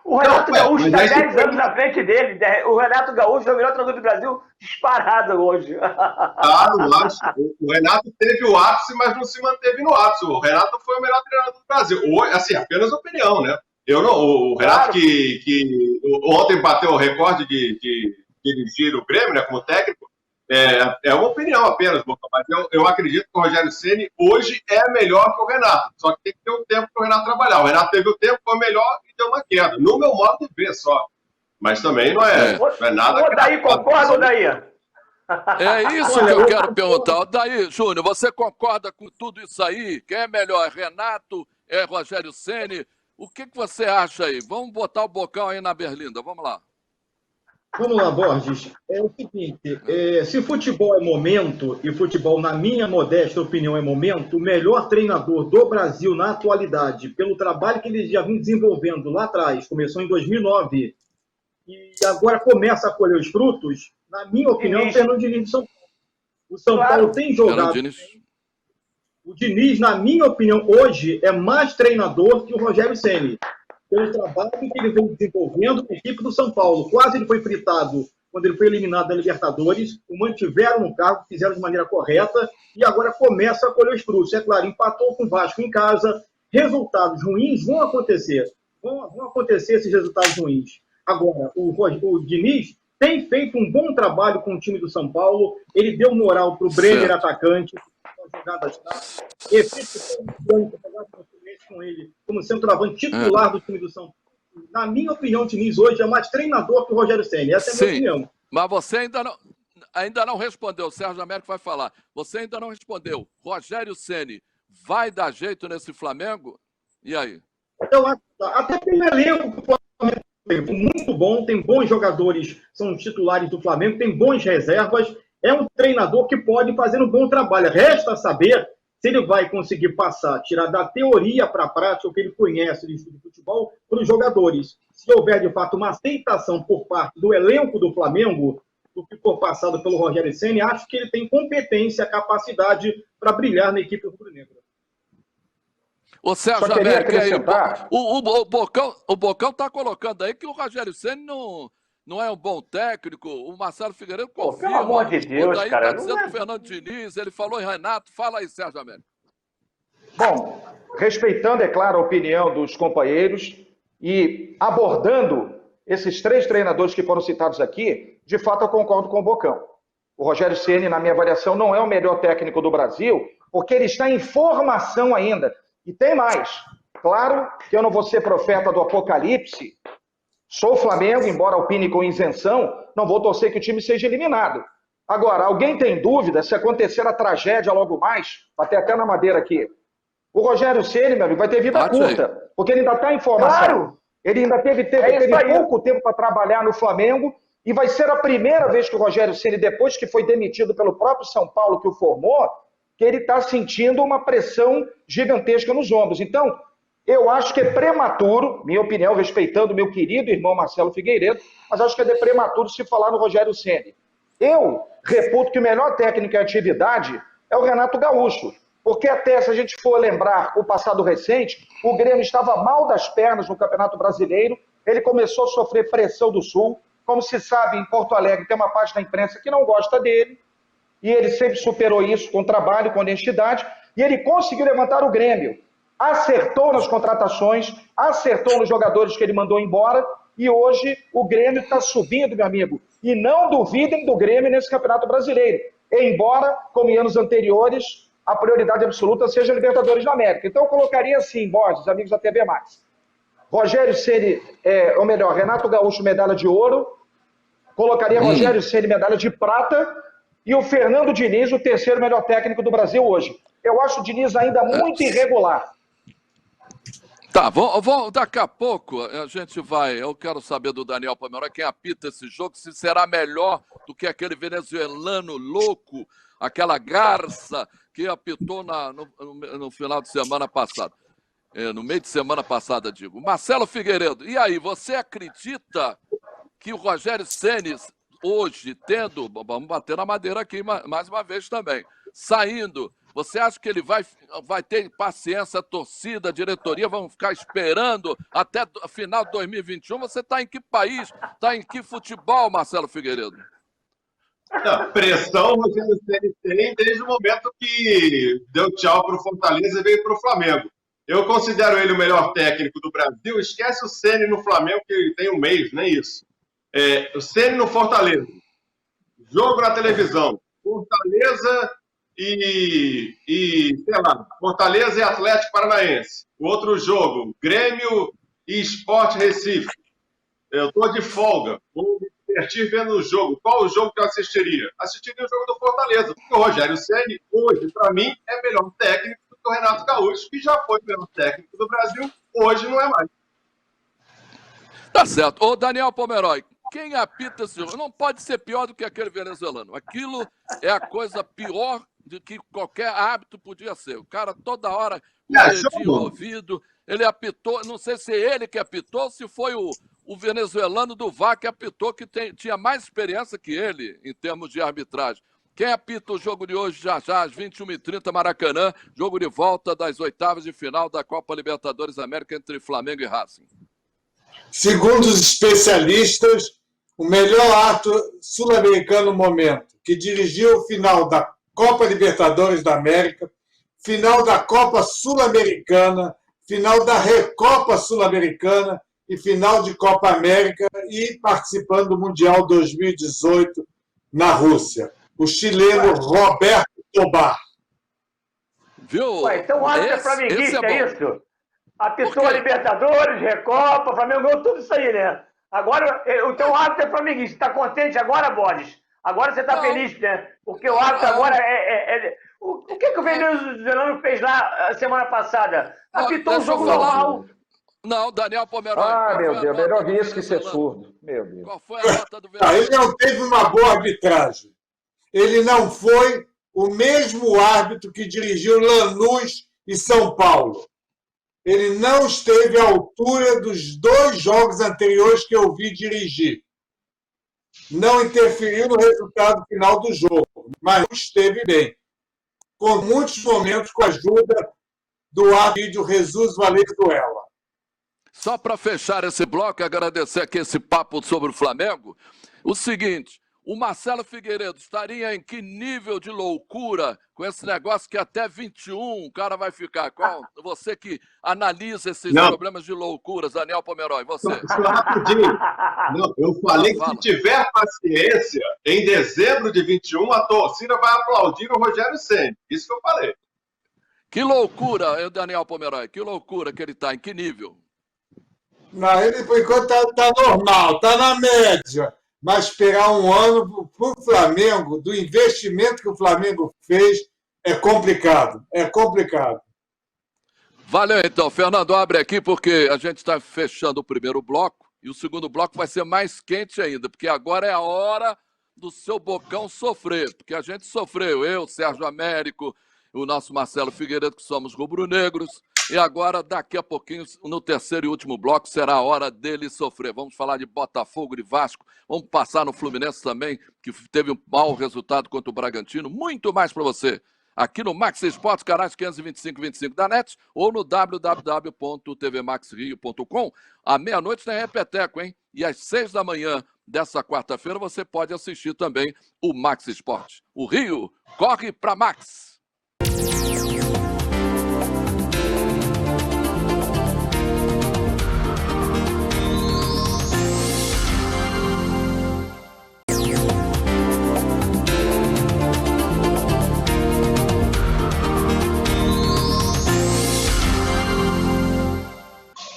O Renato Gaúcho está 10 anos na frente dele. O Renato Gaúcho é o melhor treinador do Brasil disparado hoje. Não acho. O Renato teve o ápice, mas não se manteve no ápice. O Renato foi o melhor treinador do Brasil. Assim, apenas opinião, né? O Renato, claro, que ontem bateu o recorde de dirigir o Grêmio, né, como técnico, é uma opinião apenas, mas eu acredito que o Rogério Ceni hoje é melhor que o Renato. Só que tem que ter um tempo para o Renato trabalhar. O Renato teve o tempo, foi melhor e deu uma queda. No meu modo de ver só. Mas também não é nada... Ô, Daí, concorda, ou Daí? É isso que eu quero perguntar. Daí, Júnior, você concorda com tudo isso aí? Quem é melhor? É Renato? É Rogério Ceni? O que você acha aí? Vamos botar o Bocão aí na berlinda. Vamos lá. Vamos lá, Borges. É o seguinte, se futebol é momento, e futebol, na minha modesta opinião, é momento, o melhor treinador do Brasil na atualidade, pelo trabalho que ele já vem desenvolvendo lá atrás, começou em 2009, e agora começa a colher os frutos, na minha opinião, é o Fernando Diniz de São Paulo. O São Paulo tem jogado... O Diniz, na minha opinião, hoje é mais treinador que o Rogério Ceni. Pelo trabalho que ele vem desenvolvendo com a equipe do São Paulo. Quase ele foi fritado quando ele foi eliminado da Libertadores. O mantiveram no cargo, fizeram de maneira correta e agora começa a colher os frutos. É claro, empatou com o Vasco em casa. Resultados ruins vão acontecer. Vão acontecer esses resultados ruins. Agora, o Diniz tem feito um bom trabalho com o time do São Paulo. Ele deu moral para o Brenner, atacante. Jogadas com ele como centroavante titular do time do São Paulo. Na minha opinião, o Diniz hoje é mais treinador que o Rogério Ceni. Essa é a minha opinião. Mas você ainda não respondeu. O Sérgio Américo vai falar. Você ainda não respondeu. Rogério Ceni vai dar jeito nesse Flamengo? E aí? Eu acho, até pelo elenco que o Flamengo tem muito bom, tem bons jogadores, são titulares do Flamengo, tem bons reservas. É um treinador que pode fazer um bom trabalho. Resta saber se ele vai conseguir passar, tirar da teoria para a prática o que ele conhece de futebol para os jogadores. Se houver, de fato, uma aceitação por parte do elenco do Flamengo, do que for passado pelo Rogério Ceni, acho que ele tem competência, capacidade para brilhar na equipe rubro-negra. O Sérgio Américo, o Bocão está colocando aí que o Rogério Ceni não é um bom técnico, o Marcelo Figueiredo confirma. Pelo amor de Deus, daí cara. Tá dizendo o Fernando Diniz, ele falou em Renato. Fala aí, Sérgio Américo. Bom, respeitando, é claro, a opinião dos companheiros e abordando esses três treinadores que foram citados aqui, de fato eu concordo com o Bocão. O Rogério Ceni, na minha avaliação, não é o melhor técnico do Brasil, porque ele está em formação ainda. E tem mais. Claro que eu não vou ser profeta do apocalipse. Sou Flamengo, embora opine com isenção, não vou torcer que o time seja eliminado. Agora, alguém tem dúvida se acontecer a tragédia logo mais, bater até na madeira aqui, o Rogério Ceni, meu amigo, vai ter vida curta, porque ele ainda está em formação. Claro. Ele ainda teve pouco tempo para trabalhar no Flamengo, e vai ser a primeira vez que o Rogério Ceni, depois que foi demitido pelo próprio São Paulo que o formou, que ele está sentindo uma pressão gigantesca nos ombros. Então, eu acho que é prematuro, minha opinião, respeitando meu querido irmão Marcelo Figueiredo, mas acho que é prematuro se falar no Rogério Ceni. Eu reputo que o melhor técnico em atividade é o Renato Gaúcho, porque até se a gente for lembrar o passado recente, o Grêmio estava mal das pernas no Campeonato Brasileiro, ele começou a sofrer pressão do Sul, como se sabe, em Porto Alegre tem uma parte da imprensa que não gosta dele, e ele sempre superou isso com trabalho, com honestidade, e ele conseguiu levantar o Grêmio. Acertou nas contratações, acertou nos jogadores que ele mandou embora, e hoje o Grêmio está subindo, meu amigo. E não duvidem do Grêmio nesse Campeonato Brasileiro. Embora, como em anos anteriores, a prioridade absoluta seja a Libertadores da América. Então eu colocaria assim, Borges, amigos da TV+. Rogério Ceni, ou melhor, Renato Gaúcho, medalha de ouro. Colocaria Rogério Ceni, medalha de prata. E o Fernando Diniz, o terceiro melhor técnico do Brasil hoje. Eu acho o Diniz ainda muito irregular. Tá, daqui a pouco a gente vai. Eu quero saber do Daniel Pomeroi quem apita esse jogo, se será melhor do que aquele venezuelano louco, aquela garça que apitou no final de semana passado. No meio de semana passada, digo. Marcelo Figueiredo, e aí, você acredita que o Rogério Ceni, hoje, vamos bater na madeira aqui mais uma vez também, saindo, você acha que ele vai ter paciência, a torcida, a diretoria, vão ficar esperando até o final de 2021? Você está em que país? Está em que futebol, Marcelo Figueiredo? Não, pressão o Rogério Ceni tem desde o momento que deu tchau para o Fortaleza e veio para o Flamengo. Eu considero ele o melhor técnico do Brasil. Esquece o Ceni no Flamengo, que tem um mês, nem isso. O Ceni no Fortaleza. Jogo na televisão. Fortaleza sei lá, Fortaleza e Atlético Paranaense. O outro jogo, Grêmio e Sport Recife. Eu estou de folga. Vou me divertir vendo o jogo. Qual o jogo que eu assistiria? Assistiria o jogo do Fortaleza. Porque o Rogério Ceni, hoje, para mim, é melhor técnico do que o Renato Gaúcho, que já foi o melhor técnico do Brasil, hoje não é mais. Tá certo. Ô, Daniel Pomeroi, quem apita esse jogo? Não pode ser pior do que aquele venezuelano. Aquilo é a coisa pior do que qualquer hábito podia ser. O cara toda hora com o ouvido, ele apitou, não sei se é ele que apitou ou se foi o venezuelano do VAR que apitou, que tinha mais experiência que ele em termos de arbitragem. Quem apita o jogo de hoje já às 21h30, Maracanã, jogo de volta das oitavas de final da Copa Libertadores América entre Flamengo e Racing? Segundo os especialistas, o melhor ato sul-americano no momento, que dirigiu o final da Copa Libertadores da América, final da Copa Sul-Americana, final da Recopa Sul-Americana e final de Copa América e participando do Mundial 2018 na Rússia. O chileno Roberto Tobar. Viu? Ué, então o árbitro é flamenguista, é isso? Apitou a Libertadores, Recopa, o Flamengo ganhou tudo isso aí, né? Agora, então o árbitro é flamenguista. Está contente agora, Borges? Agora você está feliz, né? Porque o árbitro agora O que o venezuelano fez lá semana passada? Apitou um jogo normal. Não, Daniel Pomeroi. Meu Deus, melhor que isso que ser surdo. Meu Deus. Qual foi a nota do venezuelano? Ele não teve uma boa arbitragem. Ele não foi o mesmo árbitro que dirigiu Lanús e São Paulo. Ele não esteve à altura dos 2 jogos anteriores que eu vi dirigir. Não interferiu no resultado final do jogo, mas esteve bem. Com muitos momentos com a ajuda do árbitro Jesus Valenzuela. Só para fechar esse bloco, agradecer aqui esse papo sobre o Flamengo, o seguinte, O Marcelo Figueiredo estaria em que nível de loucura com esse negócio que até 21 o cara vai ficar? Você que analisa esses problemas de loucuras, Daniel Pomeroy, você. Só rapidinho. Não, eu falei que se tiver paciência, em dezembro de 21, a torcida vai aplaudir o Rogério Ceni. Isso que eu falei. Que loucura, Daniel Pomeroy, que loucura que ele está, em que nível? Não, ele por enquanto tá normal, tá na média. Mas esperar um ano para o Flamengo, do investimento que o Flamengo fez, é complicado. É complicado. Valeu, então. Fernando, abre aqui, porque a gente está fechando o primeiro bloco e o segundo bloco vai ser mais quente ainda, porque agora é a hora do seu Bocão sofrer, porque a gente sofreu, eu, Sérgio Américo, o nosso Marcelo Figueiredo, que somos rubro-negros, e agora, daqui a pouquinho, no terceiro e último bloco, será a hora dele sofrer. Vamos falar de Botafogo, de Vasco, vamos passar no Fluminense também, que teve um mau resultado contra o Bragantino. Muito mais para você, aqui no Max Esportes, canais 525 da NET, ou no www.tvmaxrio.com. À meia-noite tem Repeteco, hein? E às 6 da manhã dessa quarta-feira você pode assistir também o Max Esportes. O Rio corre para Max.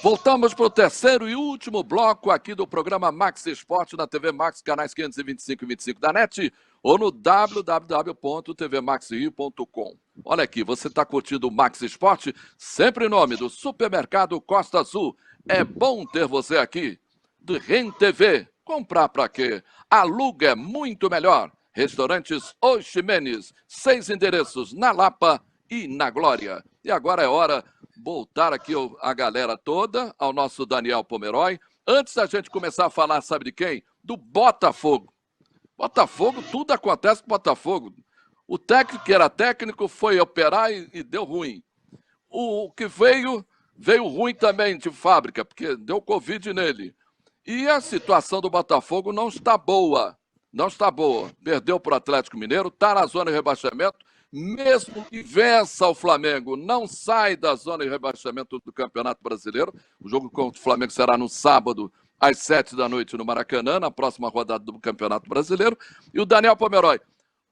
Voltamos para o terceiro e último bloco aqui do programa Max Esporte na TV Max, canais 525 e 25 da NET, ou no www.tvmaxrio.com. Olha aqui, você está curtindo o Max Esporte? Sempre em nome do Supermercado Costa Azul. É bom ter você aqui. Do REN TV. Comprar para quê? Aluga é muito melhor. Restaurantes Os Ximenes. 6 endereços na Lapa e na Glória. E agora é hora voltar aqui a galera toda, ao nosso Daniel Pomeroy. Antes da gente começar a falar, sabe de quem? Do Botafogo. Botafogo, tudo acontece com o Botafogo. O técnico que era técnico foi operar e deu ruim. O que veio ruim também de fábrica, porque deu Covid nele. E a situação do Botafogo não está boa. Não está boa. Perdeu para o Atlético Mineiro, está na zona de rebaixamento. Mesmo que vença o Flamengo, não sai da zona de rebaixamento do Campeonato Brasileiro. O jogo contra o Flamengo será no sábado, às 7 da noite, no Maracanã, na próxima rodada do Campeonato Brasileiro. E o Daniel Pomeroy, o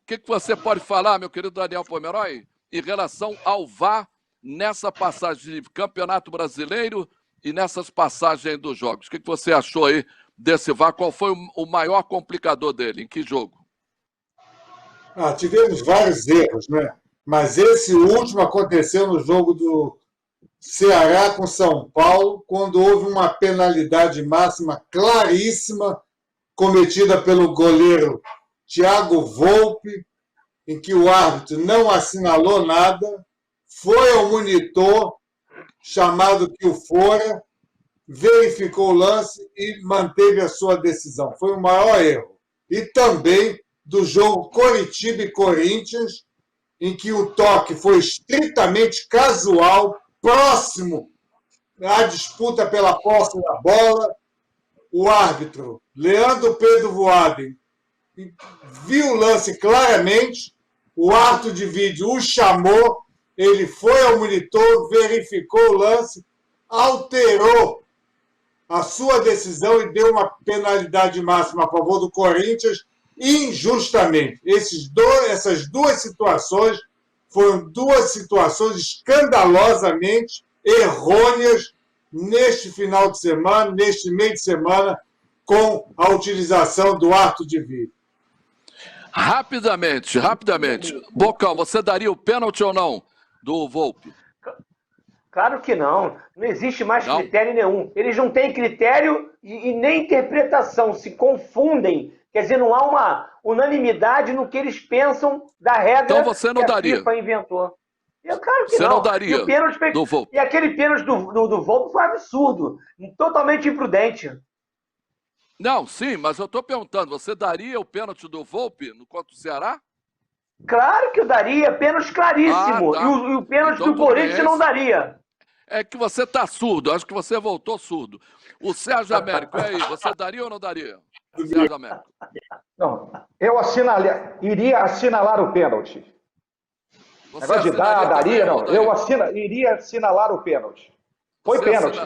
que você pode falar, meu querido Daniel Pomeroy, em relação ao VAR nessa passagem de Campeonato Brasileiro e nessas passagens dos jogos? O que você achou aí desse VAR? Qual foi o maior complicador dele? Em que jogo? Tivemos vários erros, né? Mas esse último aconteceu no jogo do Ceará com São Paulo, quando houve uma penalidade máxima claríssima cometida pelo goleiro Thiago Volpe, em que o árbitro não assinalou nada, foi ao monitor, chamado que o fora, verificou o lance e manteve a sua decisão. Foi o maior erro. E também do jogo Coritiba e Corinthians, em que o toque foi estritamente casual, próximo à disputa pela posse da bola. O árbitro, Leandro Pedro Voaden, viu o lance claramente, o árbitro de vídeo o chamou, ele foi ao monitor, verificou o lance, alterou a sua decisão e deu uma penalidade máxima a favor do Corinthians, injustamente. Essas duas situações foram duas situações escandalosamente errôneas neste final de semana, neste meio de semana, com a utilização do árbitro de vídeo. Rapidamente. Bocão, você daria o pênalti ou não do Volpe? Claro que não. Não existe mais critério nenhum. Eles não têm critério e nem interpretação. Se confundem. Quer dizer, não há uma unanimidade no que eles pensam da regra então você não que daria. a FIFA inventou. Claro que você não daria do Volpe. E aquele pênalti do Volpe foi absurdo. Totalmente imprudente. Não, sim, mas eu estou perguntando, você daria o pênalti do Volpe contra o Ceará? Claro que eu daria, pênalti claríssimo. Tá. E o pênalti do Corinthians não daria. É que você está surdo, acho que você voltou surdo. O Sérgio Américo, e aí, você daria ou não daria? Sérgio Américo. Não, eu iria assinalar o pênalti. Você Negócio de dar, assinaria daria, também, não. Odair? Iria assinalar o pênalti. Foi Você pênalti.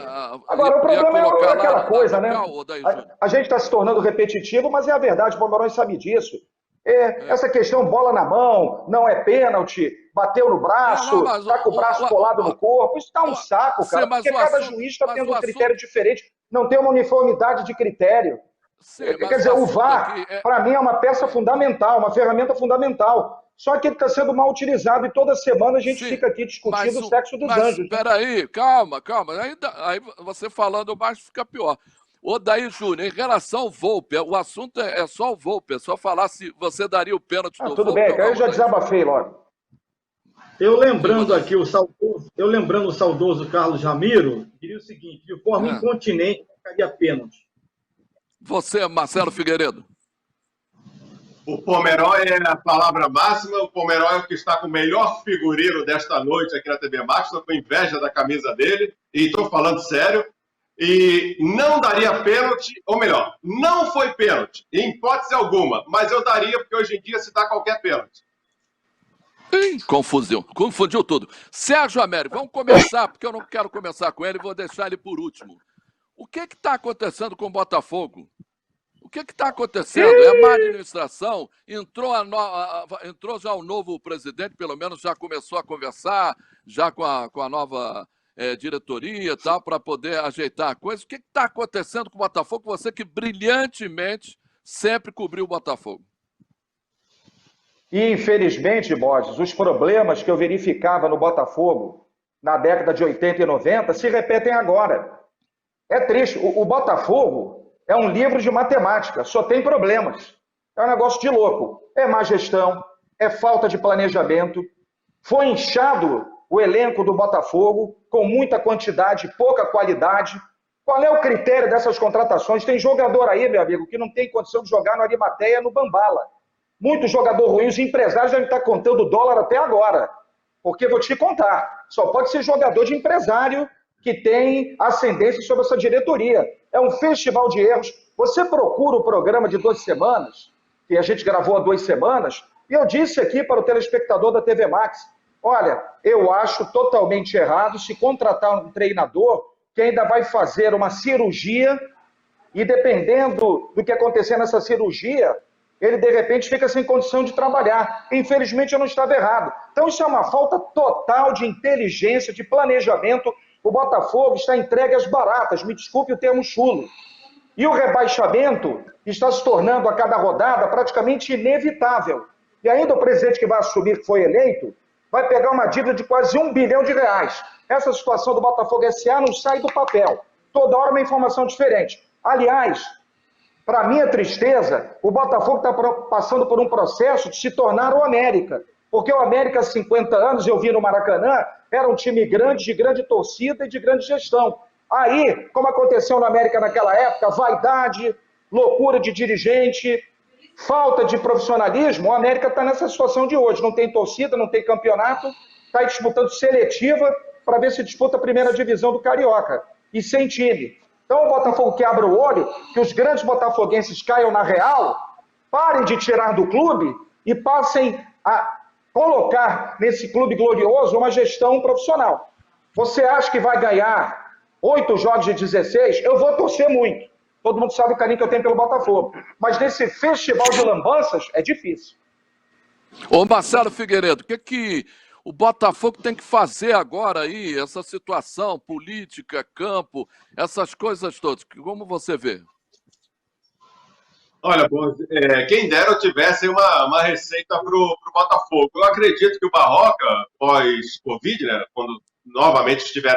Agora, o ia problema é colocar aquela lá coisa, no né? cal, Odair Júnior? A gente está se tornando repetitivo, mas é a verdade, o Pomerões sabe disso. Essa questão, bola na mão, não é pênalti, bateu no braço, mas tá com o braço colado no corpo, isso tá um saco, cara, mas porque o cada assunto- juiz está mas tendo o um critério assunto- diferente, não tem uma uniformidade de critério. Sim, Quer mas dizer, o assunto VAR, aqui para mim, é uma peça fundamental, uma ferramenta fundamental. Só que ele está sendo mal utilizado e toda semana a gente Sim, fica aqui discutindo o sexo dos mas anjos. Né? peraí, calma. Aí você falando mais fica pior. Odair Júnior, em relação ao Volpe, o assunto é só o Volpe, é só falar se você daria o pênalti do Tudo Volpe bem, ou que aí não, eu já Odair. desabafei logo. Eu lembrando aqui o saudoso Carlos Ramiro, diria o seguinte: de forma incontinente, ficaria pênalti. Você, Marcelo Figueiredo. O Pomeroy é a palavra máxima. O Pomeroy é o que está com o melhor figurino desta noite aqui na TV Max. Estou com inveja da camisa dele e estou falando sério. E não daria pênalti, ou melhor, não foi pênalti, em hipótese alguma, mas eu daria porque hoje em dia se dá qualquer pênalti. Confundiu tudo. Sérgio Américo, vamos começar, porque eu não quero começar com ele, vou deixar ele por último. O que está acontecendo com o Botafogo? O que está acontecendo? É má administração? Entrou já o novo presidente, pelo menos já começou a conversar, já com a nova diretoria e tal, para poder ajeitar a coisa. O que está acontecendo com o Botafogo? Você que brilhantemente sempre cobriu o Botafogo. E, infelizmente, Borges, os problemas que eu verificava no Botafogo na década de 80 e 90 se repetem agora. É triste. O Botafogo é um livro de matemática, só tem problemas. É um negócio de louco. É má gestão, é falta de planejamento. Foi inchado o elenco do Botafogo com muita quantidade, pouca qualidade. Qual é o critério dessas contratações? Tem jogador aí, meu amigo, que não tem condição de jogar no Arimateia, no Bambala. Muito jogador ruim, os empresários devem estar contando dólar até agora. Porque vou te contar, só pode ser jogador de empresário que tem ascendência sobre essa diretoria. É um festival de erros. Você procura o programa de 2 semanas, que a gente gravou há 2 semanas, e eu disse aqui para o telespectador da TV Max, olha, eu acho totalmente errado se contratar um treinador que ainda vai fazer uma cirurgia e dependendo do que acontecer nessa cirurgia, ele de repente fica sem condição de trabalhar. Infelizmente eu não estava errado. Então isso é uma falta total de inteligência, de planejamento. O Botafogo está entregue às baratas, me desculpe o termo chulo. E o rebaixamento está se tornando a cada rodada praticamente inevitável. E ainda o presidente que vai assumir, que foi eleito, vai pegar uma dívida de quase R$1 bilhão. Essa situação do Botafogo S.A. não sai do papel. Toda hora uma informação diferente. Aliás, para minha tristeza, o Botafogo está passando por um processo de se tornar o América. Porque o América, há 50 anos, eu vi no Maracanã, era um time grande, de grande torcida e de grande gestão. Aí, como aconteceu no América naquela época, vaidade, loucura de dirigente, falta de profissionalismo, o América está nessa situação de hoje. Não tem torcida, não tem campeonato, está disputando seletiva para ver se disputa a primeira divisão do Carioca. E sem time. Então o Botafogo que abre o olho, que os grandes botafoguenses caiam na real, parem de tirar do clube e passem a colocar nesse clube glorioso uma gestão profissional. Você acha que vai ganhar 8 jogos de 16? Eu vou torcer muito. Todo mundo sabe o carinho que eu tenho pelo Botafogo. Mas nesse festival de lambanças é difícil. Ô Marcelo Figueiredo, o que o Botafogo tem que fazer agora aí, essa situação política, campo, essas coisas todas? Como você vê? Olha, quem dera eu tivesse uma receita para o Botafogo. Eu acredito que o Barroca, pós-Covid, né, quando novamente estiver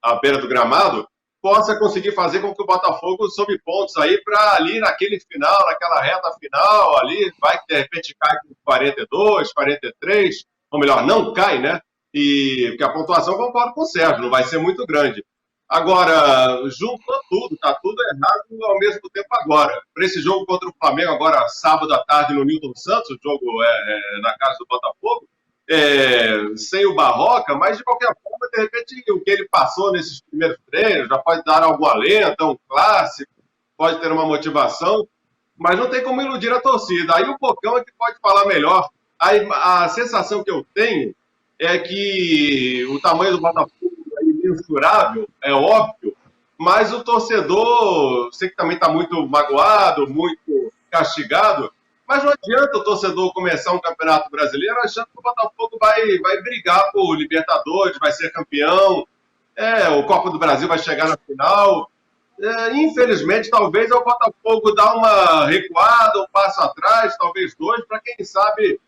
à beira do gramado, possa conseguir fazer com que o Botafogo sobe pontos aí para ali naquele final, naquela reta final, ali vai que de repente cai com 42, 43, ou melhor, não cai, né? Porque a pontuação, concordo com o Sérgio, não vai ser muito grande. Agora, juntou tudo, tá tudo errado ao mesmo tempo agora. Para esse jogo contra o Flamengo, agora sábado à tarde no Newton Santos, o jogo é na casa do Botafogo, sem o Barroca, mas de qualquer forma, de repente, o que ele passou nesses primeiros treinos já pode dar algum alento, um clássico, pode ter uma motivação. mas não tem como iludir a torcida. Aí o Bocão é que pode falar melhor. Aí, a sensação que eu tenho é que o tamanho do Botafogo é imensurável, é óbvio, mas o torcedor, sei que também está muito magoado, muito castigado, mas não adianta o torcedor começar um campeonato brasileiro achando que o Botafogo vai brigar por Libertadores, vai ser campeão, o Copa do Brasil vai chegar na final. Infelizmente, talvez o Botafogo dá uma recuada, um passo atrás, talvez dois, para quem sabe,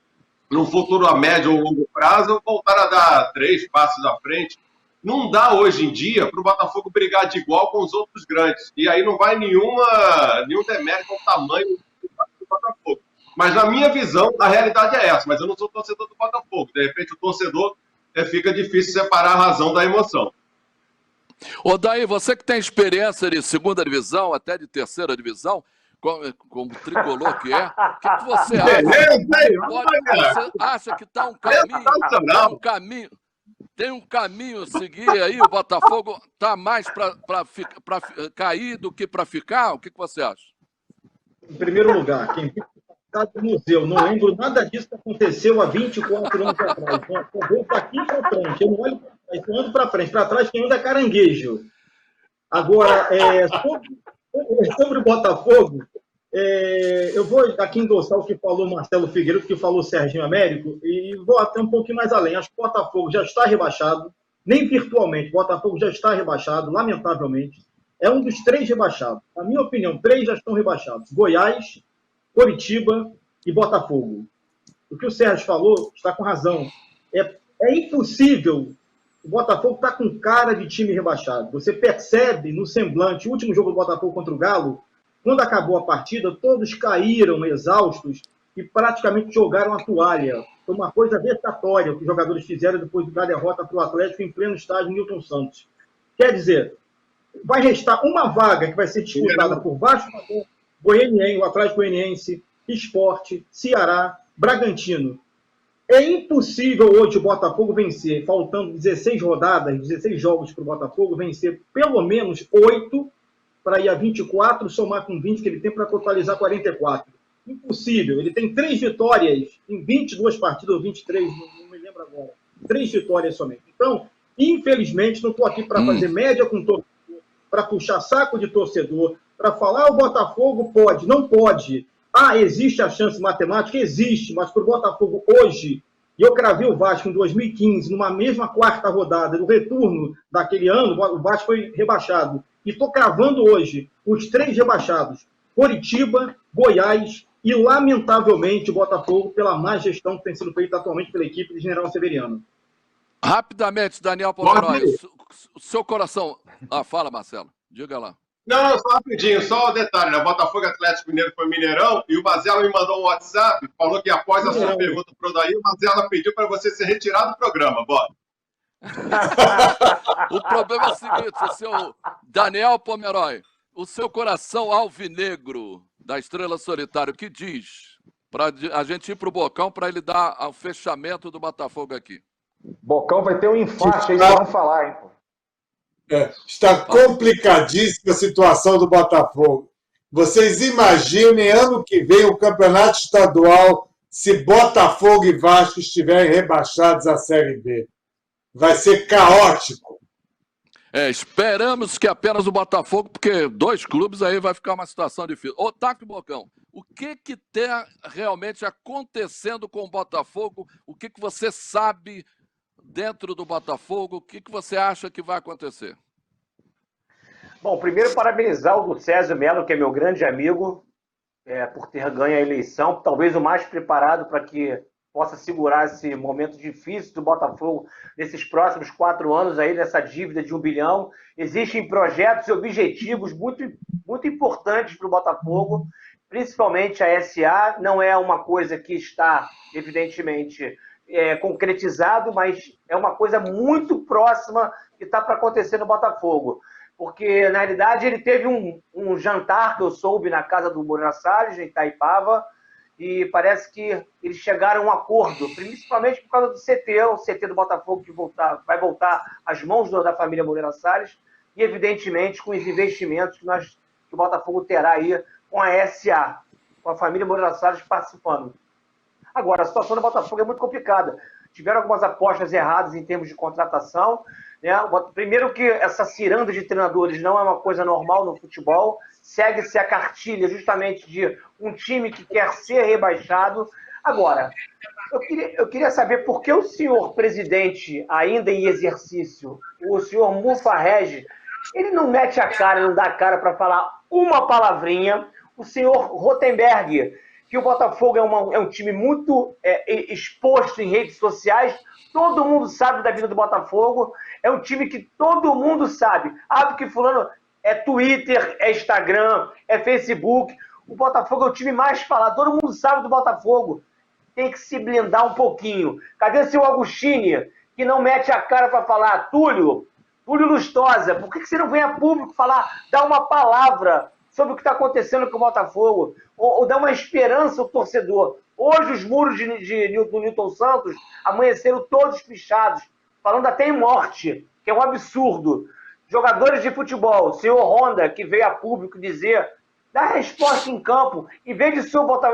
no futuro a médio ou longo prazo, voltar a dar 3 passos à frente. Não dá hoje em dia para o Botafogo brigar de igual com os outros grandes. E aí não vai nenhum demérito ao tamanho do Botafogo. Mas na minha visão, a realidade é essa. Mas eu não sou torcedor do Botafogo. De repente o torcedor fica difícil separar a razão da emoção. Ô, Daí, você que tem experiência de segunda divisão, até de terceira divisão, como tricolor que é, o que você acha? Você acha que está um caminho, tem um caminho a seguir aí, o Botafogo está mais para cair do que para ficar? O que você acha? Em primeiro lugar, quem está no museu, não lembro nada disso que aconteceu há 24 anos atrás. Eu vou daqui para frente, eu não olho para trás, eu ando para frente. Para trás, quem anda é caranguejo. Agora, sobre o Botafogo, eu vou aqui endossar o que falou Marcelo Figueiredo, o que falou Serginho Américo, e vou até um pouquinho mais além. Acho que o Botafogo já está rebaixado, nem virtualmente, o Botafogo já está rebaixado, lamentavelmente. É um dos 3 rebaixados. Na minha opinião, 3 já estão rebaixados. Goiás, Coritiba e Botafogo. O que o Sérgio falou está com razão. É impossível. O Botafogo está com cara de time rebaixado. Você percebe no semblante, o último jogo do Botafogo contra o Galo, quando acabou a partida, todos caíram exaustos e praticamente jogaram a toalha. Foi uma coisa vexatória o que os jogadores fizeram depois da derrota para o Atlético em pleno estádio Newton Santos. Quer dizer, vai restar uma vaga que vai ser disputada por Vasco, Goianiense, o Atlético Goianiense, Sport, Ceará, Bragantino. É impossível hoje o Botafogo vencer, faltando 16 rodadas, 16 jogos para o Botafogo, vencer pelo menos 8 para ir a 24, somar com 20 que ele tem para totalizar 44. Impossível. Ele tem 3 vitórias em 22 partidas, ou 23, não me lembro agora. 3 vitórias somente. Então, infelizmente, não estou aqui para fazer média com torcedor, para puxar saco de torcedor, para falar o Botafogo pode, não pode. Existe a chance matemática? Existe, mas para o Botafogo hoje, e eu cravei o Vasco em 2015, numa mesma 4ª rodada, no retorno daquele ano, o Vasco foi rebaixado. E estou cravando hoje os 3 rebaixados, Coritiba, Goiás e, lamentavelmente, o Botafogo, pela má gestão que tem sido feita atualmente pela equipe de General Severiano. Rapidamente, Daniel Pomeroy, o seu coração... fala, Marcelo, diga lá. Não, só rapidinho, só um detalhe, né? Botafogo Atlético Mineiro foi Mineirão e o Mazella me mandou um WhatsApp, falou que após a sua pergunta para o Daí, o Mazella pediu para você ser retirado do programa, bora. O problema é o seguinte, o seu Daniel Pomeroy, o seu coração alvinegro da Estrela Solitária, o que diz para a gente ir para o Bocão para ele dar o fechamento do Botafogo aqui? Bocão vai ter um infarte aí, vamos falar, hein, pô. Está complicadíssima a situação do Botafogo. Vocês imaginem, ano que vem, o campeonato estadual, se Botafogo e Vasco estiverem rebaixados à Série B. Vai ser caótico. Esperamos que apenas o Botafogo, porque 2 clubes aí vai ficar uma situação difícil. Otávio Bocão, o que está realmente acontecendo com o Botafogo? O que você sabe dentro do Botafogo? O que você acha que vai acontecer? Bom, primeiro parabenizar o Césio Melo, que é meu grande amigo, por ter ganho a eleição, talvez o mais preparado para que possa segurar esse momento difícil do Botafogo nesses próximos 4 anos, aí, nessa dívida de 1 bilhão. Existem projetos e objetivos muito, muito importantes para o Botafogo, principalmente a SA. Não é uma coisa que está, evidentemente, concretizado, mas é uma coisa muito próxima que está para acontecer no Botafogo. Porque, na realidade, ele teve um jantar que eu soube na casa do Moreira Salles, em Itaipava, e parece que eles chegaram a um acordo, principalmente por causa do CT, o CT do Botafogo que vai voltar às mãos da família Moreira Salles, e, evidentemente, com os investimentos que o Botafogo terá aí com a SA. com a família Moreira Salles participando. Agora, a situação do Botafogo é muito complicada. Tiveram algumas apostas erradas em termos de contratação, né? Primeiro que essa ciranda de treinadores não é uma coisa normal no futebol, segue-se a cartilha justamente de um time que quer ser rebaixado. Agora, eu queria saber por que o senhor presidente, ainda em exercício, o senhor Mufarrege, ele não mete a cara, não dá a cara para falar uma palavrinha. O senhor Rotenberg, que o Botafogo é um time muito exposto em redes sociais, todo mundo sabe da vida do Botafogo, é um time que todo mundo sabe. Porque fulano é Twitter, é Instagram, é Facebook. O Botafogo é o time mais falado, todo mundo sabe do Botafogo. Tem que se blindar um pouquinho. Cadê seu Agostini, que não mete a cara para falar? Túlio Lustosa, por que você não vem a público falar, dar uma palavra sobre o que está acontecendo com o Botafogo? Ou dar uma esperança ao torcedor? Hoje os muros do Newton Santos amanheceram todos pichados, falando até em morte, que é um absurdo. Jogadores de futebol, o senhor Honda, que veio a público dizer, dá resposta em campo, em vez de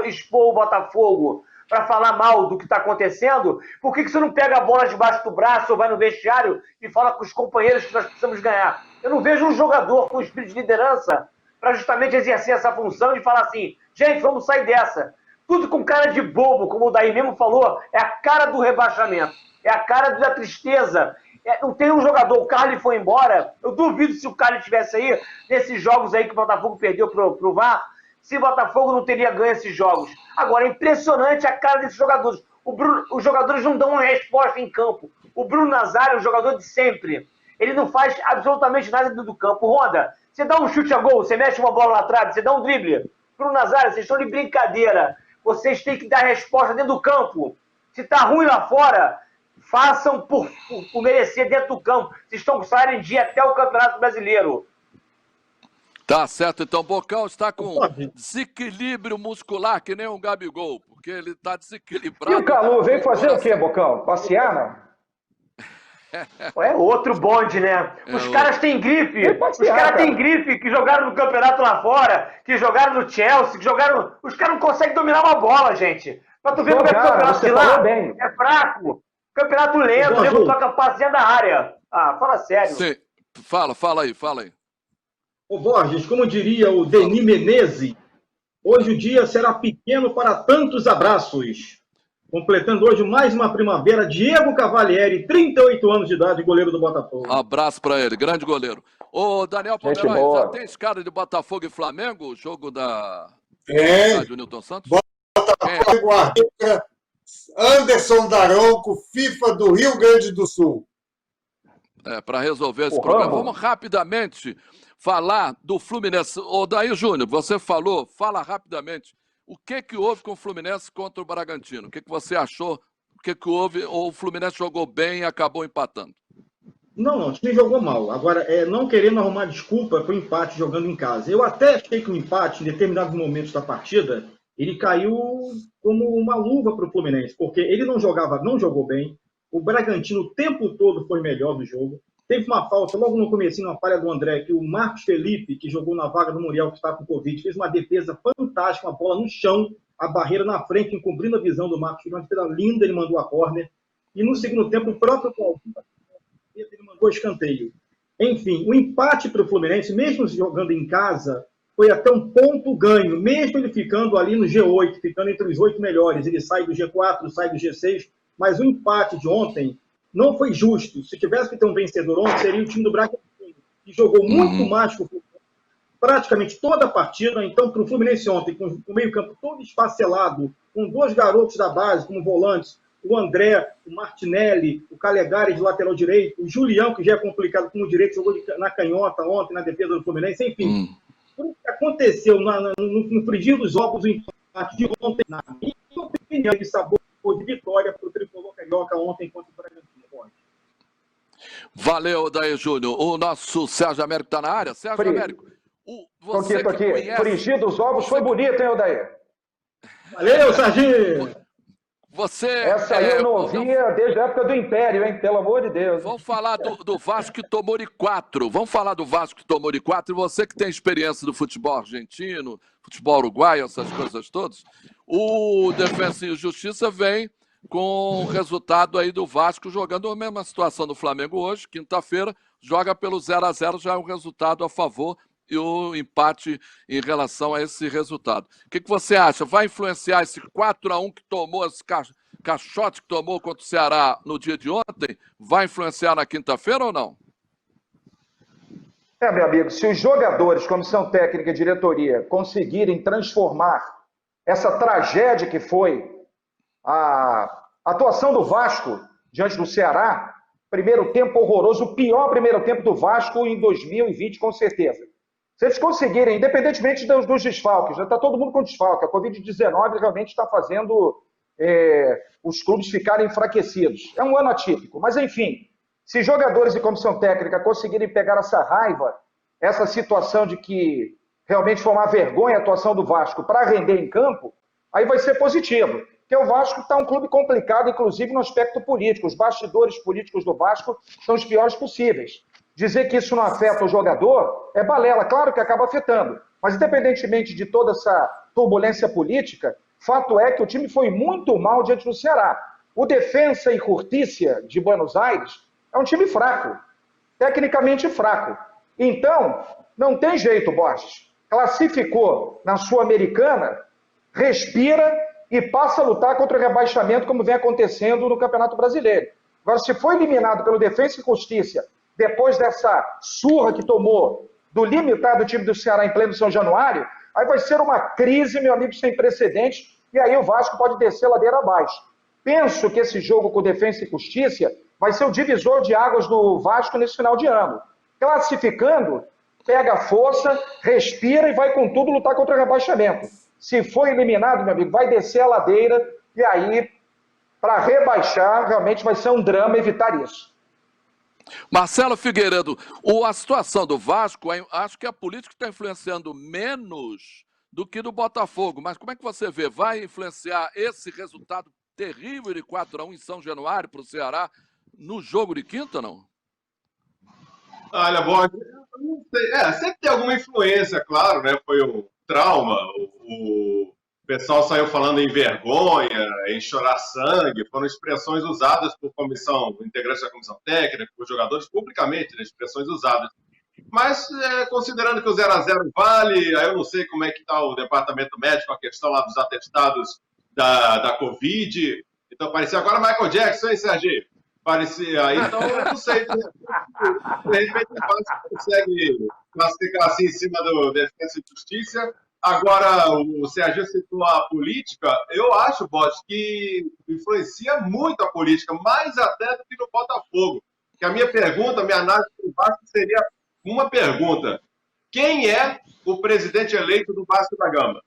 expor o Botafogo para falar mal do que está acontecendo, por que você não pega a bola debaixo do braço ou vai no vestiário e fala com os companheiros que nós precisamos ganhar? Eu não vejo um jogador com espírito de liderança para justamente exercer essa função de falar assim, gente, vamos sair dessa. Tudo com cara de bobo, como o Daí mesmo falou, é a cara do rebaixamento, é a cara da tristeza. Não tem um jogador, o Carly foi embora, eu duvido se o Carly estivesse aí, nesses jogos aí que o Botafogo perdeu pro VAR, se o Botafogo não teria ganho esses jogos. Agora, é impressionante a cara desses jogadores. Os jogadores não dão uma resposta em campo. O Bruno Nazário é um jogador de sempre. Ele não faz absolutamente nada dentro do campo. Ronda, você dá um chute a gol, você mexe uma bola lá atrás, você dá um drible. Bruno Nazário, vocês estão de brincadeira. Vocês têm que dar resposta dentro do campo. Se tá ruim lá fora, façam por merecer dentro do campo. Vocês estão saindo em dia até o Campeonato Brasileiro. Tá certo, então Bocão está com desequilíbrio muscular, que nem um Gabigol, porque ele está desequilibrado. E o Calu veio fazer o quê, Bocão? Passear, não? É outro bonde, né? Os caras têm gripe. Os caras têm gripe, que jogaram no campeonato lá fora, que jogaram no Chelsea, que jogaram... Os caras não conseguem dominar uma bola, gente. Pra tu ver como é que o campeonato de lá é fraco. Campeonato lento, nego toca passe dentro da área. Fala sério. Sim. Fala aí. Ô Borges, como diria o Denis Menezes, hoje o dia será pequeno para tantos abraços. Completando hoje mais uma primavera, Diego Cavalieri, 38 anos de idade, goleiro do Botafogo. Abraço para ele, grande goleiro. Ô Daniel Pomeroy, já tem escada de Botafogo e Flamengo, o jogo da do Newton Santos? Botafogo, arbitra Anderson Daronco, FIFA do Rio Grande do Sul. Para resolver esse problema. Vamos rapidamente falar do Fluminense. Ô Daí Júnior, você fala rapidamente. O que houve com o Fluminense contra o Bragantino? O que você achou? O que houve? Ou o Fluminense jogou bem e acabou empatando? Não, o time jogou mal. Agora, não querendo arrumar desculpa para o empate jogando em casa. Eu até achei que o empate, em determinados momentos da partida, ele caiu como uma luva para o Fluminense, porque ele não jogou bem. O Bragantino o tempo todo foi melhor do jogo. Teve uma falta logo no comecinho, uma falha do André, que o Marcos Felipe, que jogou na vaga do Muriel, que está com Covid, fez uma defesa fantástica, uma bola no chão, a barreira na frente, encobrindo a visão do Marcos Felipe, uma defesa linda, ele mandou a córner. E no segundo tempo, o próprio Paulo, ele mandou escanteio. Enfim, o empate para o Fluminense, mesmo jogando em casa, foi até um ponto ganho, mesmo ele ficando ali no G8, ficando entre os 8 melhores. Ele sai do G4, sai do G6, mas o empate de ontem não foi justo. Se tivesse que ter um vencedor ontem, seria o time do Bragantino, que jogou muito mais que o Fluminense, praticamente toda a partida. Então, para o Fluminense ontem, com o meio-campo todo esfacelado, com 2 garotos da base como volantes, o André, o Martinelli, o Calegari de lateral direito, o Julião, que já é complicado como direito, jogou na canhota ontem na defesa do Fluminense. Enfim, tudo que aconteceu no frigir dos ovos, o empate de ontem, na minha opinião, de sabor de vitória para o tricolor carioca ontem contra o Bragantino. Valeu, Daí Júnior. O nosso Sérgio Américo está na área. Sérgio Américo, você tô aqui. Conhece... Frigir dos ovos foi bonito, hein, Daí? Valeu, Serginho! Essa aí eu não ouvia desde a época do Império, hein? Pelo amor de Deus. Vamos falar do Vasco que tomou de 4. Vamos falar do Vasco que tomou de 4. E você que tem experiência do futebol argentino, futebol uruguaio, essas coisas todas, o Defensa e Justiça vem com o resultado aí do Vasco jogando a mesma situação do Flamengo hoje, quinta-feira, joga pelo 0-0, já é um resultado a favor e o empate em relação a esse resultado. O que você acha? Vai influenciar esse 4-1 que tomou, esse caixote que tomou contra o Ceará no dia de ontem? Vai influenciar na quinta-feira ou não? Meu amigo, se os jogadores, comissão técnica e diretoria, conseguirem transformar essa tragédia que foi a atuação do Vasco diante do Ceará, primeiro tempo horroroso, o pior primeiro tempo do Vasco em 2020, com certeza. Se eles conseguirem, independentemente dos desfalques, já está todo mundo com desfalque, a Covid-19 realmente está fazendo os clubes ficarem enfraquecidos. É um ano atípico, mas enfim, se jogadores e comissão técnica conseguirem pegar essa raiva, essa situação de que realmente foi uma vergonha a atuação do Vasco para render em campo, aí vai ser positivo. Porque o Vasco está um clube complicado, inclusive no aspecto político. Os bastidores políticos do Vasco são os piores possíveis. Dizer que isso não afeta o jogador é balela, claro que acaba afetando. Mas independentemente de toda essa turbulência política, fato é que o time foi muito mal diante do Ceará. O Defensa e Justiça de Buenos Aires é um time fraco, tecnicamente fraco. Então, não tem jeito, Borges. Classificou na Sul-Americana, respira e passa a lutar contra o rebaixamento, como vem acontecendo no Campeonato Brasileiro. Agora, se foi eliminado pelo Defensa e Justiça, depois dessa surra que tomou do limitado time do Ceará em pleno São Januário, aí vai ser uma crise, meu amigo, sem precedentes, e aí o Vasco pode descer ladeira abaixo. Penso que esse jogo com Defensa e Justiça vai ser o divisor de águas do Vasco nesse final de ano. Classificando, pega força, respira e vai com tudo lutar contra o rebaixamento. Se for eliminado, meu amigo, vai descer a ladeira e aí, para rebaixar, realmente vai ser um drama evitar isso. Marcelo Figueiredo, a situação do Vasco, acho que a política está influenciando menos do que do Botafogo, mas como é que você vê? Vai influenciar esse resultado terrível de 4-1 em São Januário para o Ceará no jogo de quinta, não? Olha, Borges, não sei. Sempre tem alguma influência, claro, né? Foi um trauma, o pessoal saiu falando em vergonha, em chorar sangue, foram expressões usadas por integrantes da comissão técnica, por jogadores publicamente, né? Expressões usadas. Mas, considerando que o 0-0 vale, aí eu não sei como é que está o departamento médico, a questão lá dos atestados da Covid. Então, parecia agora Michael Jackson, hein, Serginho? Parecia aí, então eu não sei. De repente, o Vasco consegue classificar assim em cima do Defensa e Justiça. Agora, o Serginho citou a política. Eu acho, Bosch, que influencia muito a política, mais até do que no Botafogo. Que a minha pergunta, minha análise do Vasco seria uma pergunta. Quem é o presidente eleito do Vasco da Gama?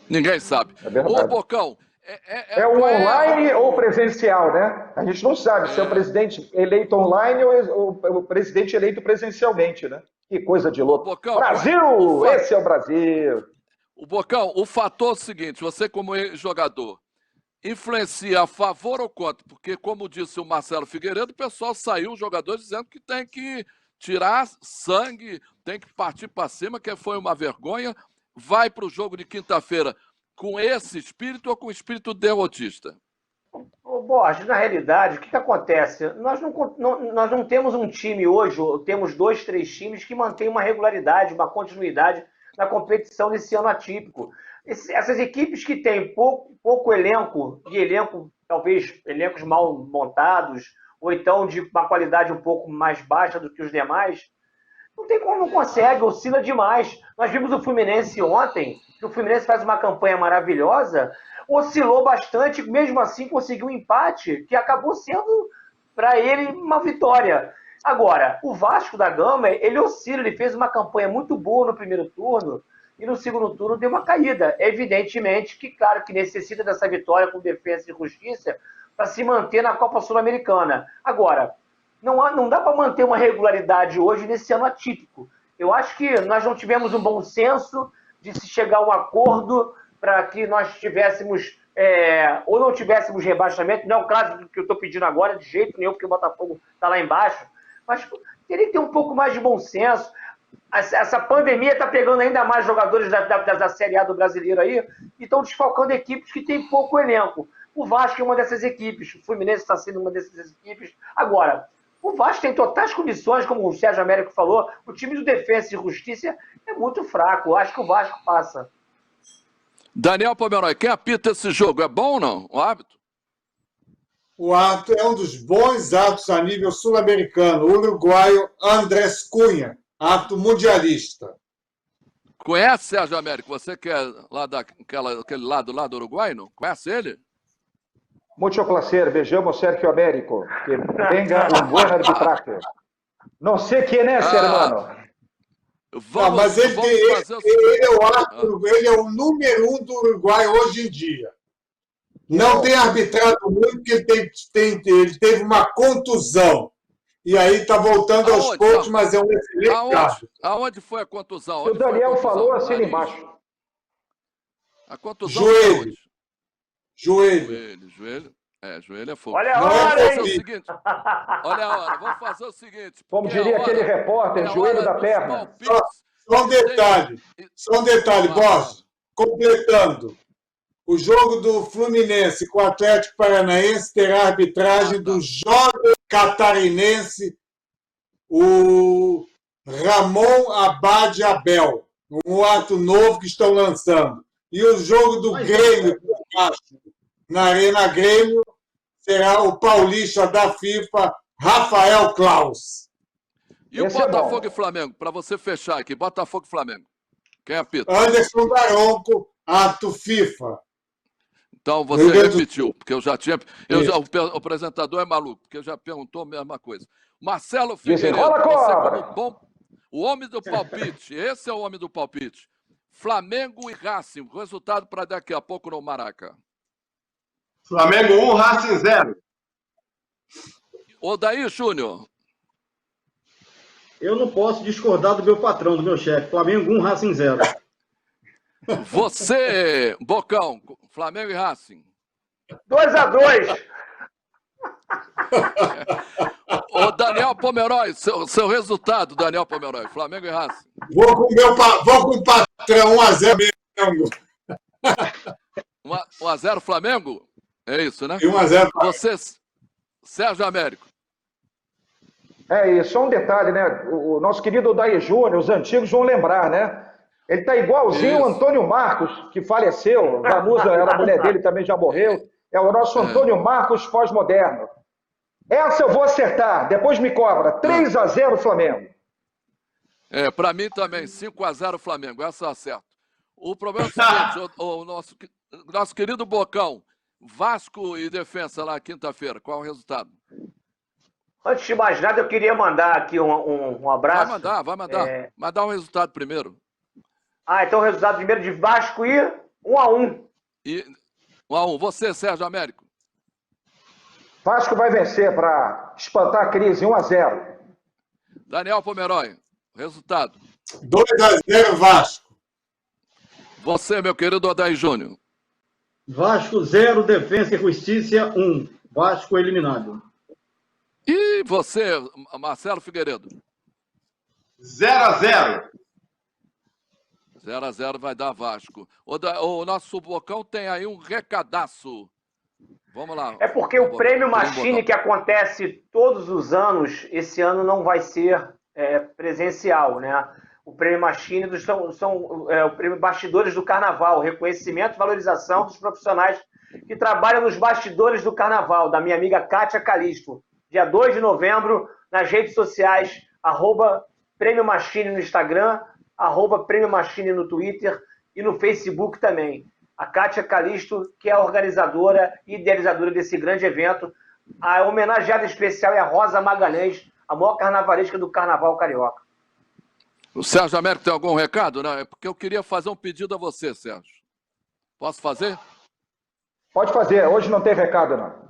Ninguém sabe. Ô, Bocão, é o online ou presencial, né? A gente não sabe se é o presidente eleito online ou o presidente eleito presencialmente, né? Que coisa de louco. Bocão, Brasil! Esse é o Brasil! O Bocão, o fator é o seguinte, você como jogador, influencia a favor ou contra? Porque, como disse o Marcelo Figueiredo, o pessoal saiu, os jogadores, dizendo que tem que tirar sangue, tem que partir para cima, que foi uma vergonha. Vai para o jogo de quinta-feira com esse espírito ou com o espírito derrotista? Borges, na realidade, o que acontece? Nós não temos um time hoje, temos 2, 3 times que mantêm uma regularidade, uma continuidade na competição nesse ano atípico. Essas equipes que têm pouco elenco, talvez elencos mal montados, ou então de uma qualidade um pouco mais baixa do que os demais, não tem como, não consegue, oscila demais. Nós vimos o Fluminense ontem, que o Fluminense faz uma campanha maravilhosa, oscilou bastante, mesmo assim conseguiu um empate, que acabou sendo, para ele, uma vitória. Agora, o Vasco da Gama, ele oscila, ele fez uma campanha muito boa no primeiro turno, e no segundo turno deu uma caída. Evidentemente que, claro, que necessita dessa vitória com Defensa e Justiça para se manter na Copa Sul-Americana. Agora, não dá para manter uma regularidade hoje nesse ano atípico. Eu acho que nós não tivemos um bom senso de se chegar a um acordo para que nós tivéssemos ou não tivéssemos rebaixamento, não é o caso do que eu estou pedindo agora, de jeito nenhum, porque o Botafogo está lá embaixo, mas teria que ter um pouco mais de bom senso. Essa pandemia está pegando ainda mais jogadores da Série A do Brasileiro aí e estão desfalcando equipes que têm pouco elenco. O Vasco é uma dessas equipes, o Fluminense está sendo uma dessas equipes. Agora, o Vasco tem totais condições, como o Sérgio Américo falou, o time do Defensa e Justiça é muito fraco. Eu acho que o Vasco passa. Daniel Pomeroy, quem apita esse jogo? É bom ou não? O árbitro? O árbitro é um dos bons árbitros a nível sul-americano, o uruguaio Andrés Cunha, árbitro mundialista. Conhece, Sérgio Américo? Você que é lá daquele lado lá do Uruguai, não? Conhece ele? Mucho placer, beijamos Sergio Américo. Que tenga um bom arbitraje. Não sei quem é, hermano. Mas ele é o árbitro, ele é o número 1 do Uruguai hoje em dia. Não tem arbitrado muito, porque ele teve uma contusão. E aí está voltando aos poucos, mas é um excelente árbitro. Aonde foi a contusão? O Daniel falou assim embaixo. A contusão joelho. Joelho. Joelho é fogo. Olha a hora, Vamos fazer o seguinte. Olha a hora, vamos fazer o seguinte. Como diria aquele repórter, joelho da perna. Só um detalhe, boss. Completando. O jogo do Fluminense com o Atlético Paranaense terá a arbitragem do jovem catarinense, o Ramon Abad Abel. Um ato novo que estão lançando. E o jogo do Grêmio, na Arena Grêmio, será o paulista da FIFA, Rafael Klaus. E o Botafogo e Flamengo? Para você fechar aqui, Botafogo e Flamengo. Quem apita? Anderson Daronco, ato FIFA. Então você repetiu, porque eu já tinha... o apresentador é maluco, porque já perguntou a mesma coisa. Marcelo Figueiredo, você como o homem do palpite, esse é o homem do palpite. Flamengo e Racing, resultado para daqui a pouco no Maraca. Flamengo 1, Racing 0. Odair Júnior. Eu não posso discordar do meu patrão, do meu chefe. Flamengo 1, Racing 0. Você, Bocão, Flamengo e Racing. 2-2. Ô, Daniel Pomeroy, seu resultado, Daniel Pomeroy, Flamengo e Racing. Vou com o patrão, 1-0 Flamengo. 1-0 Flamengo? É isso, né? 1-0. Você, Sérgio Américo. E só um detalhe, né? O nosso querido Odair Júnior, os antigos vão lembrar, né? Ele tá igualzinho o Antônio Marcos, que faleceu. Vanusa era a mulher dele, também já morreu. É o nosso Antônio Marcos pós-moderno. Essa eu vou acertar, depois me cobra. 3-0 Flamengo. Para mim também, 5-0 Flamengo, essa eu acerto. O problema é o seguinte, o nosso querido Bocão, Vasco e Defensa lá quinta-feira, qual é o resultado? Antes de mais nada, eu queria mandar aqui um abraço. Vai mandar. Mandar um resultado primeiro. Então o resultado primeiro de Vasco e 1-1. 1-1. Você, Sérgio Américo? Vasco vai vencer para espantar a crise, 1-0. Daniel Pomeroy, resultado? 2-0 Vasco. Você, meu querido Odair Júnior? Vasco 0, Defensa e Justiça 1. Vasco eliminado. E você, Marcelo Figueiredo? 0-0. 0-0 vai dar Vasco. O nosso Bocão tem aí um recadaço. Vamos lá. É porque o Prêmio Machine, que acontece todos os anos, esse ano não vai ser presencial, né? O Prêmio Machine o Prêmio Bastidores do Carnaval, reconhecimento e valorização dos profissionais que trabalham nos bastidores do Carnaval, da minha amiga Kátia Calisto. Dia 2 de novembro, nas redes sociais, @Prêmio Machine no Instagram, @Prêmio Machine no Twitter e no Facebook também. A Kátia Calisto, que é a organizadora e idealizadora desse grande evento. A homenageada especial é a Rosa Magalhães, a maior carnavalesca do Carnaval Carioca. O Sérgio Américo tem algum recado? Não, é porque eu queria fazer um pedido a você, Sérgio. Posso fazer? Pode fazer, hoje não tem recado, não.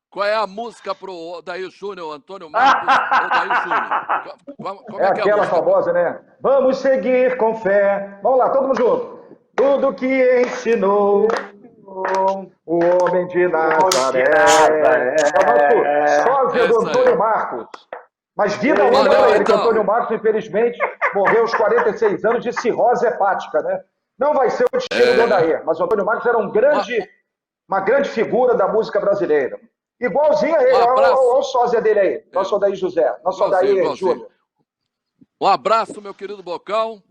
Qual é a música pro Odair Júnior, Antônio Marcos, Odair Júnior? Como é aquela famosa, né? Vamos seguir com fé. Vamos lá, todo mundo junto. Tudo que ensinou o homem de Nazaré. Nazaré. Sósia do Antônio Marcos. Mas vida longa para ele, que o Antônio Marcos, infelizmente, morreu aos 46 anos de cirrose hepática, né? Não vai ser o destino do Odair, mas o Antônio Marcos era uma grande figura da música brasileira. Igualzinho a ele, olha o sósia dele aí, nosso Odair José, nosso Odair Júnior. Um abraço, meu querido Bocão.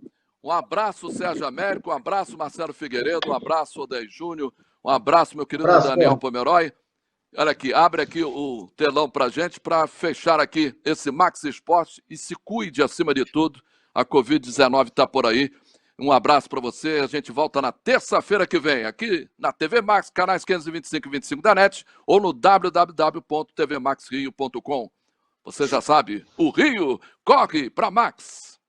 Um abraço, Sérgio Américo. Um abraço, Marcelo Figueiredo. Um abraço, Odair Júnior. Um abraço, meu querido Daniel Pomeroy. Olha aqui, abre aqui o telão pra gente para fechar aqui esse Max Esporte e se cuide acima de tudo. A Covid-19 está por aí. Um abraço para você. A gente volta na terça-feira que vem, aqui na TV Max, canais 525 e 25 da NET, ou no www.tvmaxrio.com. Você já sabe, o Rio corre para Max.